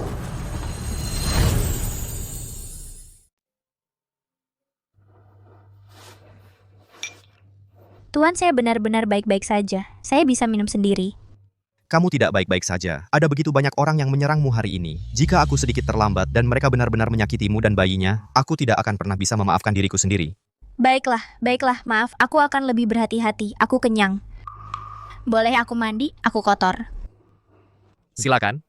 Tuan, saya benar-benar baik-baik saja. Saya bisa minum sendiri. Kamu tidak baik-baik saja. Ada begitu banyak orang yang menyerangmu hari ini. Jika aku sedikit terlambat dan mereka benar-benar menyakitimu dan bayinya, aku tidak akan pernah bisa memaafkan diriku sendiri. Baiklah, maaf. Aku akan lebih berhati-hati. Aku kenyang. Boleh aku mandi? Aku kotor. Silakan.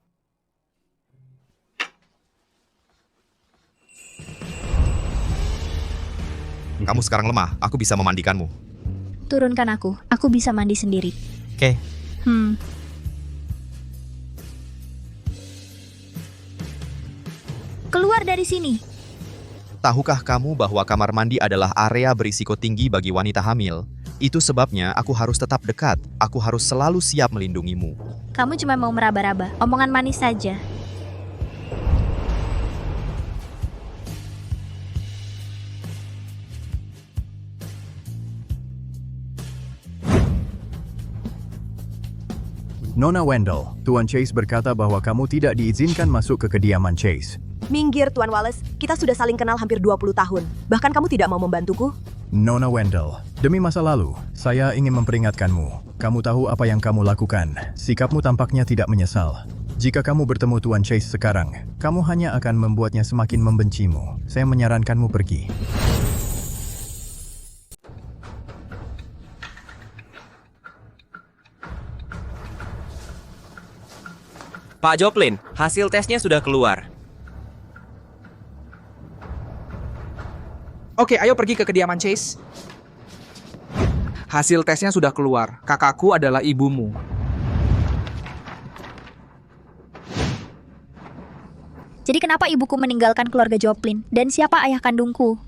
Kamu sekarang lemah. Aku bisa memandikanmu. Turunkan aku. Aku bisa mandi sendiri. Oke. Keluar dari sini. Tahukah kamu bahwa kamar mandi adalah area berisiko tinggi bagi wanita hamil? Itu sebabnya aku harus tetap dekat. Aku harus selalu siap melindungimu. Kamu cuma mau meraba-raba. Omongan manis saja. Nona Wendell, Tuan Chase berkata bahwa kamu tidak diizinkan masuk ke kediaman Chase. Minggir, Tuan Wallace. Kita sudah saling kenal hampir 20 tahun. Bahkan kamu tidak mau membantuku? Nona Wendell, demi masa lalu, saya ingin memperingatkanmu. Kamu tahu apa yang kamu lakukan. Sikapmu tampaknya tidak menyesal. Jika kamu bertemu Tuan Chase sekarang, kamu hanya akan membuatnya semakin membencimu. Saya menyarankanmu pergi. Pak Joplin, hasil tesnya sudah keluar. Oke, ayo pergi ke kediaman Chase. Hasil tesnya sudah keluar. Kakakku adalah ibumu. Jadi kenapa ibuku meninggalkan keluarga Joplin? Dan siapa ayah kandungku?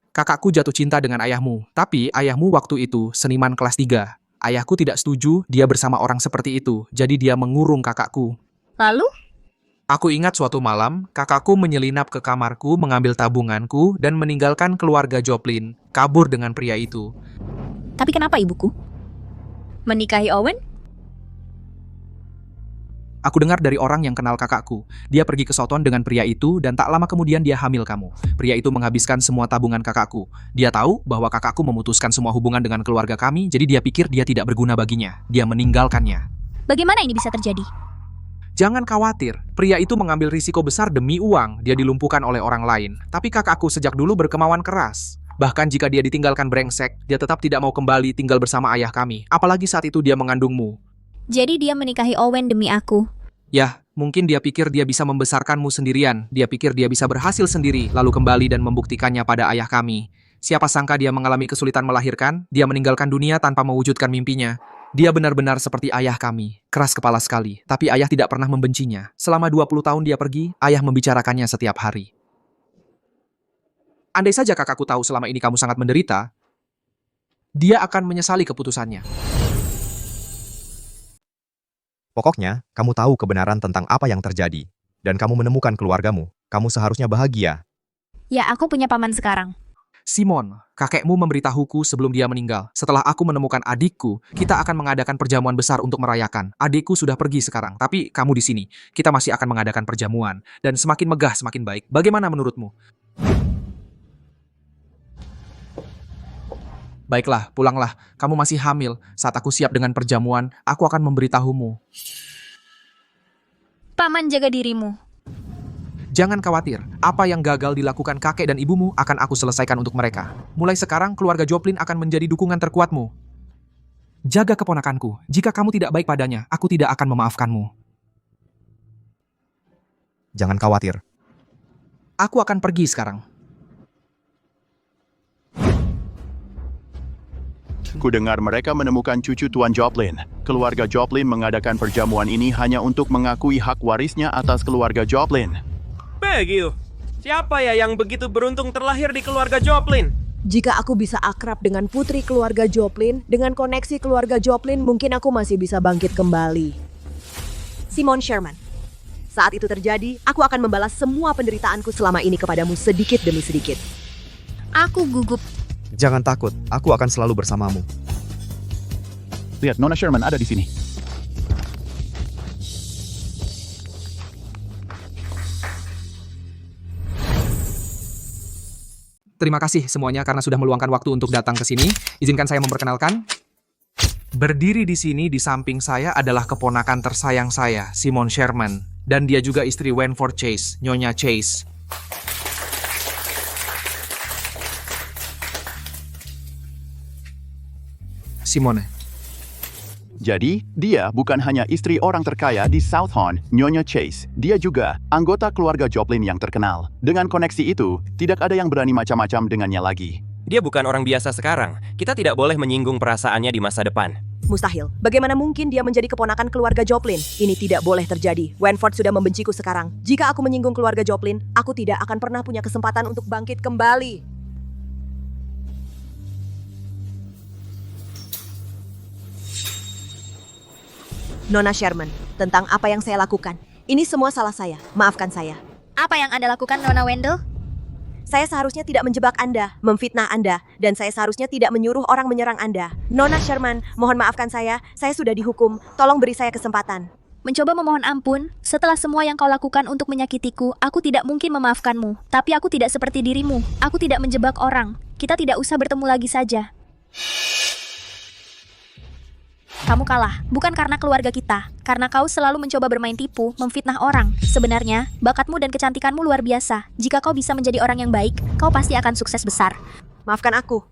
Kakakku jatuh cinta dengan ayahmu, tapi ayahmu waktu itu seniman kelas 3. Ayahku tidak setuju dia bersama orang seperti itu, jadi dia mengurung kakakku. Lalu? Aku ingat suatu malam, kakakku menyelinap ke kamarku, mengambil tabunganku, dan meninggalkan keluarga Joplin, kabur dengan pria itu. Tapi kenapa ibuku? Menikahi Owen? Aku dengar dari orang yang kenal kakakku. Dia pergi ke Southon dengan pria itu dan tak lama kemudian dia hamil kamu. Pria itu menghabiskan semua tabungan kakakku. Dia tahu bahwa kakakku memutuskan semua hubungan dengan keluarga kami, jadi dia pikir dia tidak berguna baginya. Dia meninggalkannya. Bagaimana ini bisa terjadi? Jangan khawatir, pria itu mengambil risiko besar demi uang. Dia dilumpuhkan oleh orang lain. Tapi kakakku sejak dulu berkemauan keras. Bahkan jika dia ditinggalkan brengsek, dia tetap tidak mau kembali tinggal bersama ayah kami. Apalagi saat itu dia mengandungmu. Jadi dia menikahi Owen demi aku. Ya, mungkin dia pikir dia bisa membesarkanmu sendirian. Dia pikir dia bisa berhasil sendiri, lalu kembali dan membuktikannya pada ayah kami. Siapa sangka dia mengalami kesulitan melahirkan, dia meninggalkan dunia tanpa mewujudkan mimpinya. Dia benar-benar seperti ayah kami, keras kepala sekali, tapi ayah tidak pernah membencinya. Selama 20 tahun dia pergi, ayah membicarakannya setiap hari. Andai saja kakakku tahu selama ini kamu sangat menderita, dia akan menyesali keputusannya. Pokoknya, kamu tahu kebenaran tentang apa yang terjadi. Dan kamu menemukan keluargamu. Kamu seharusnya bahagia. Ya, aku punya paman sekarang. Simon, kakekmu memberitahuku sebelum dia meninggal. Setelah aku menemukan adikku, kita akan mengadakan perjamuan besar untuk merayakan. Adikku sudah pergi sekarang, tapi kamu di sini. Kita masih akan mengadakan perjamuan. Dan semakin megah, semakin baik. Bagaimana menurutmu? Baiklah, pulanglah. Kamu masih hamil. Saat aku siap dengan perjamuan, aku akan memberitahumu. Paman, jaga dirimu. Jangan khawatir, apa yang gagal dilakukan kakek dan ibumu akan aku selesaikan untuk mereka. Mulai sekarang, keluarga Joplin akan menjadi dukungan terkuatmu. Jaga keponakanku. Jika kamu tidak baik padanya, aku tidak akan memaafkanmu. Jangan khawatir. Aku akan pergi sekarang. Kudengar mereka menemukan cucu Tuan Joplin. Keluarga Joplin mengadakan perjamuan ini hanya untuk mengakui hak warisnya atas keluarga Joplin. Begitu. Siapa ya yang begitu beruntung terlahir di keluarga Joplin? Jika aku bisa akrab dengan putri keluarga Joplin, dengan koneksi keluarga Joplin, mungkin aku masih bisa bangkit kembali. Simon Sherman. Saat itu terjadi, aku akan membalas semua penderitaanku selama ini kepadamu sedikit demi sedikit. Aku gugup. Jangan takut, aku akan selalu bersamamu. Lihat, Nona Sherman ada di sini. Terima kasih semuanya karena sudah meluangkan waktu untuk datang ke sini. Izinkan saya memperkenalkan. Berdiri di sini di samping saya adalah keponakan tersayang saya, Simon Sherman. Dan dia juga istri Wentworth Chase, Nyonya Chase. Simone. Jadi, dia bukan hanya istri orang terkaya di Southon, Nyonya Chase. Dia juga anggota keluarga Joplin yang terkenal. Dengan koneksi itu, tidak ada yang berani macam-macam dengannya lagi. Dia bukan orang biasa sekarang. Kita tidak boleh menyinggung perasaannya di masa depan. Mustahil. Bagaimana mungkin dia menjadi keponakan keluarga Joplin? Ini tidak boleh terjadi. Wentworth sudah membenciku sekarang. Jika aku menyinggung keluarga Joplin, aku tidak akan pernah punya kesempatan untuk bangkit kembali. Nona Sherman, tentang apa yang saya lakukan. Ini semua salah saya. Maafkan saya. Apa yang Anda lakukan, Nona Wendell? Saya seharusnya tidak menjebak Anda, memfitnah Anda, dan saya seharusnya tidak menyuruh orang menyerang Anda. Nona Sherman, mohon maafkan saya sudah dihukum. Tolong beri saya kesempatan. Mencoba memohon ampun, setelah semua yang kau lakukan untuk menyakitiku, aku tidak mungkin memaafkanmu. Tapi aku tidak seperti dirimu. Aku tidak menjebak orang. Kita tidak usah bertemu lagi saja. Kamu kalah, bukan karena keluarga kita. Karena kau selalu mencoba bermain tipu, memfitnah orang. Sebenarnya, bakatmu dan kecantikanmu luar biasa. Jika kau bisa menjadi orang yang baik, kau pasti akan sukses besar. Maafkan aku.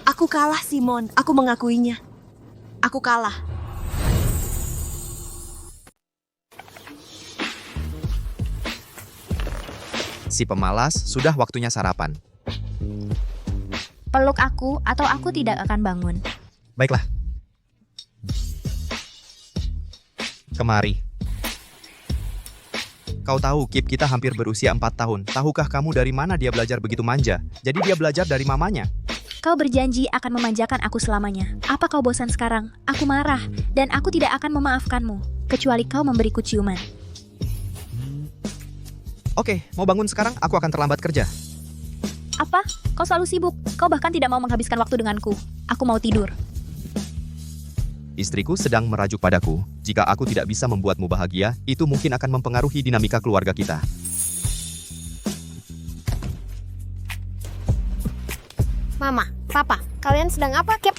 Aku kalah, Simon. Aku mengakuinya. Aku kalah. Si pemalas, sudah waktunya sarapan. Peluk aku atau aku tidak akan bangun. Baiklah. Kemari. Kau tahu, Kip kita hampir berusia 4 tahun. Tahukah kamu dari mana dia belajar begitu manja? Jadi dia belajar dari mamanya. Kau berjanji akan memanjakan aku selamanya. Apa kau bosan sekarang? Aku marah, dan aku tidak akan memaafkanmu, kecuali kau memberiku ciuman. Oke, mau bangun sekarang? Aku akan terlambat kerja. Apa? Kau selalu sibuk. Kau bahkan tidak mau menghabiskan waktu denganku. Aku mau tidur. Istriku sedang merajuk padaku. Jika aku tidak bisa membuatmu bahagia, itu mungkin akan mempengaruhi dinamika keluarga kita. Mama, Papa, kalian sedang apa, Kip?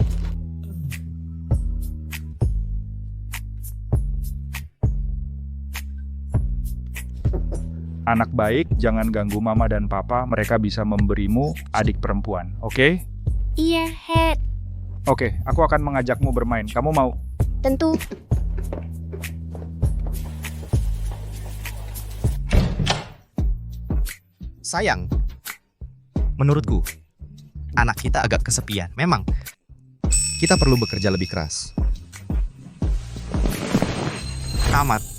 Anak baik, jangan ganggu mama dan papa, mereka bisa memberimu adik perempuan, oke? Iya, Head. Oke, aku akan mengajakmu bermain, kamu mau? Tentu. Sayang, menurutku, anak kita agak kesepian. Memang, kita perlu bekerja lebih keras. Tamat.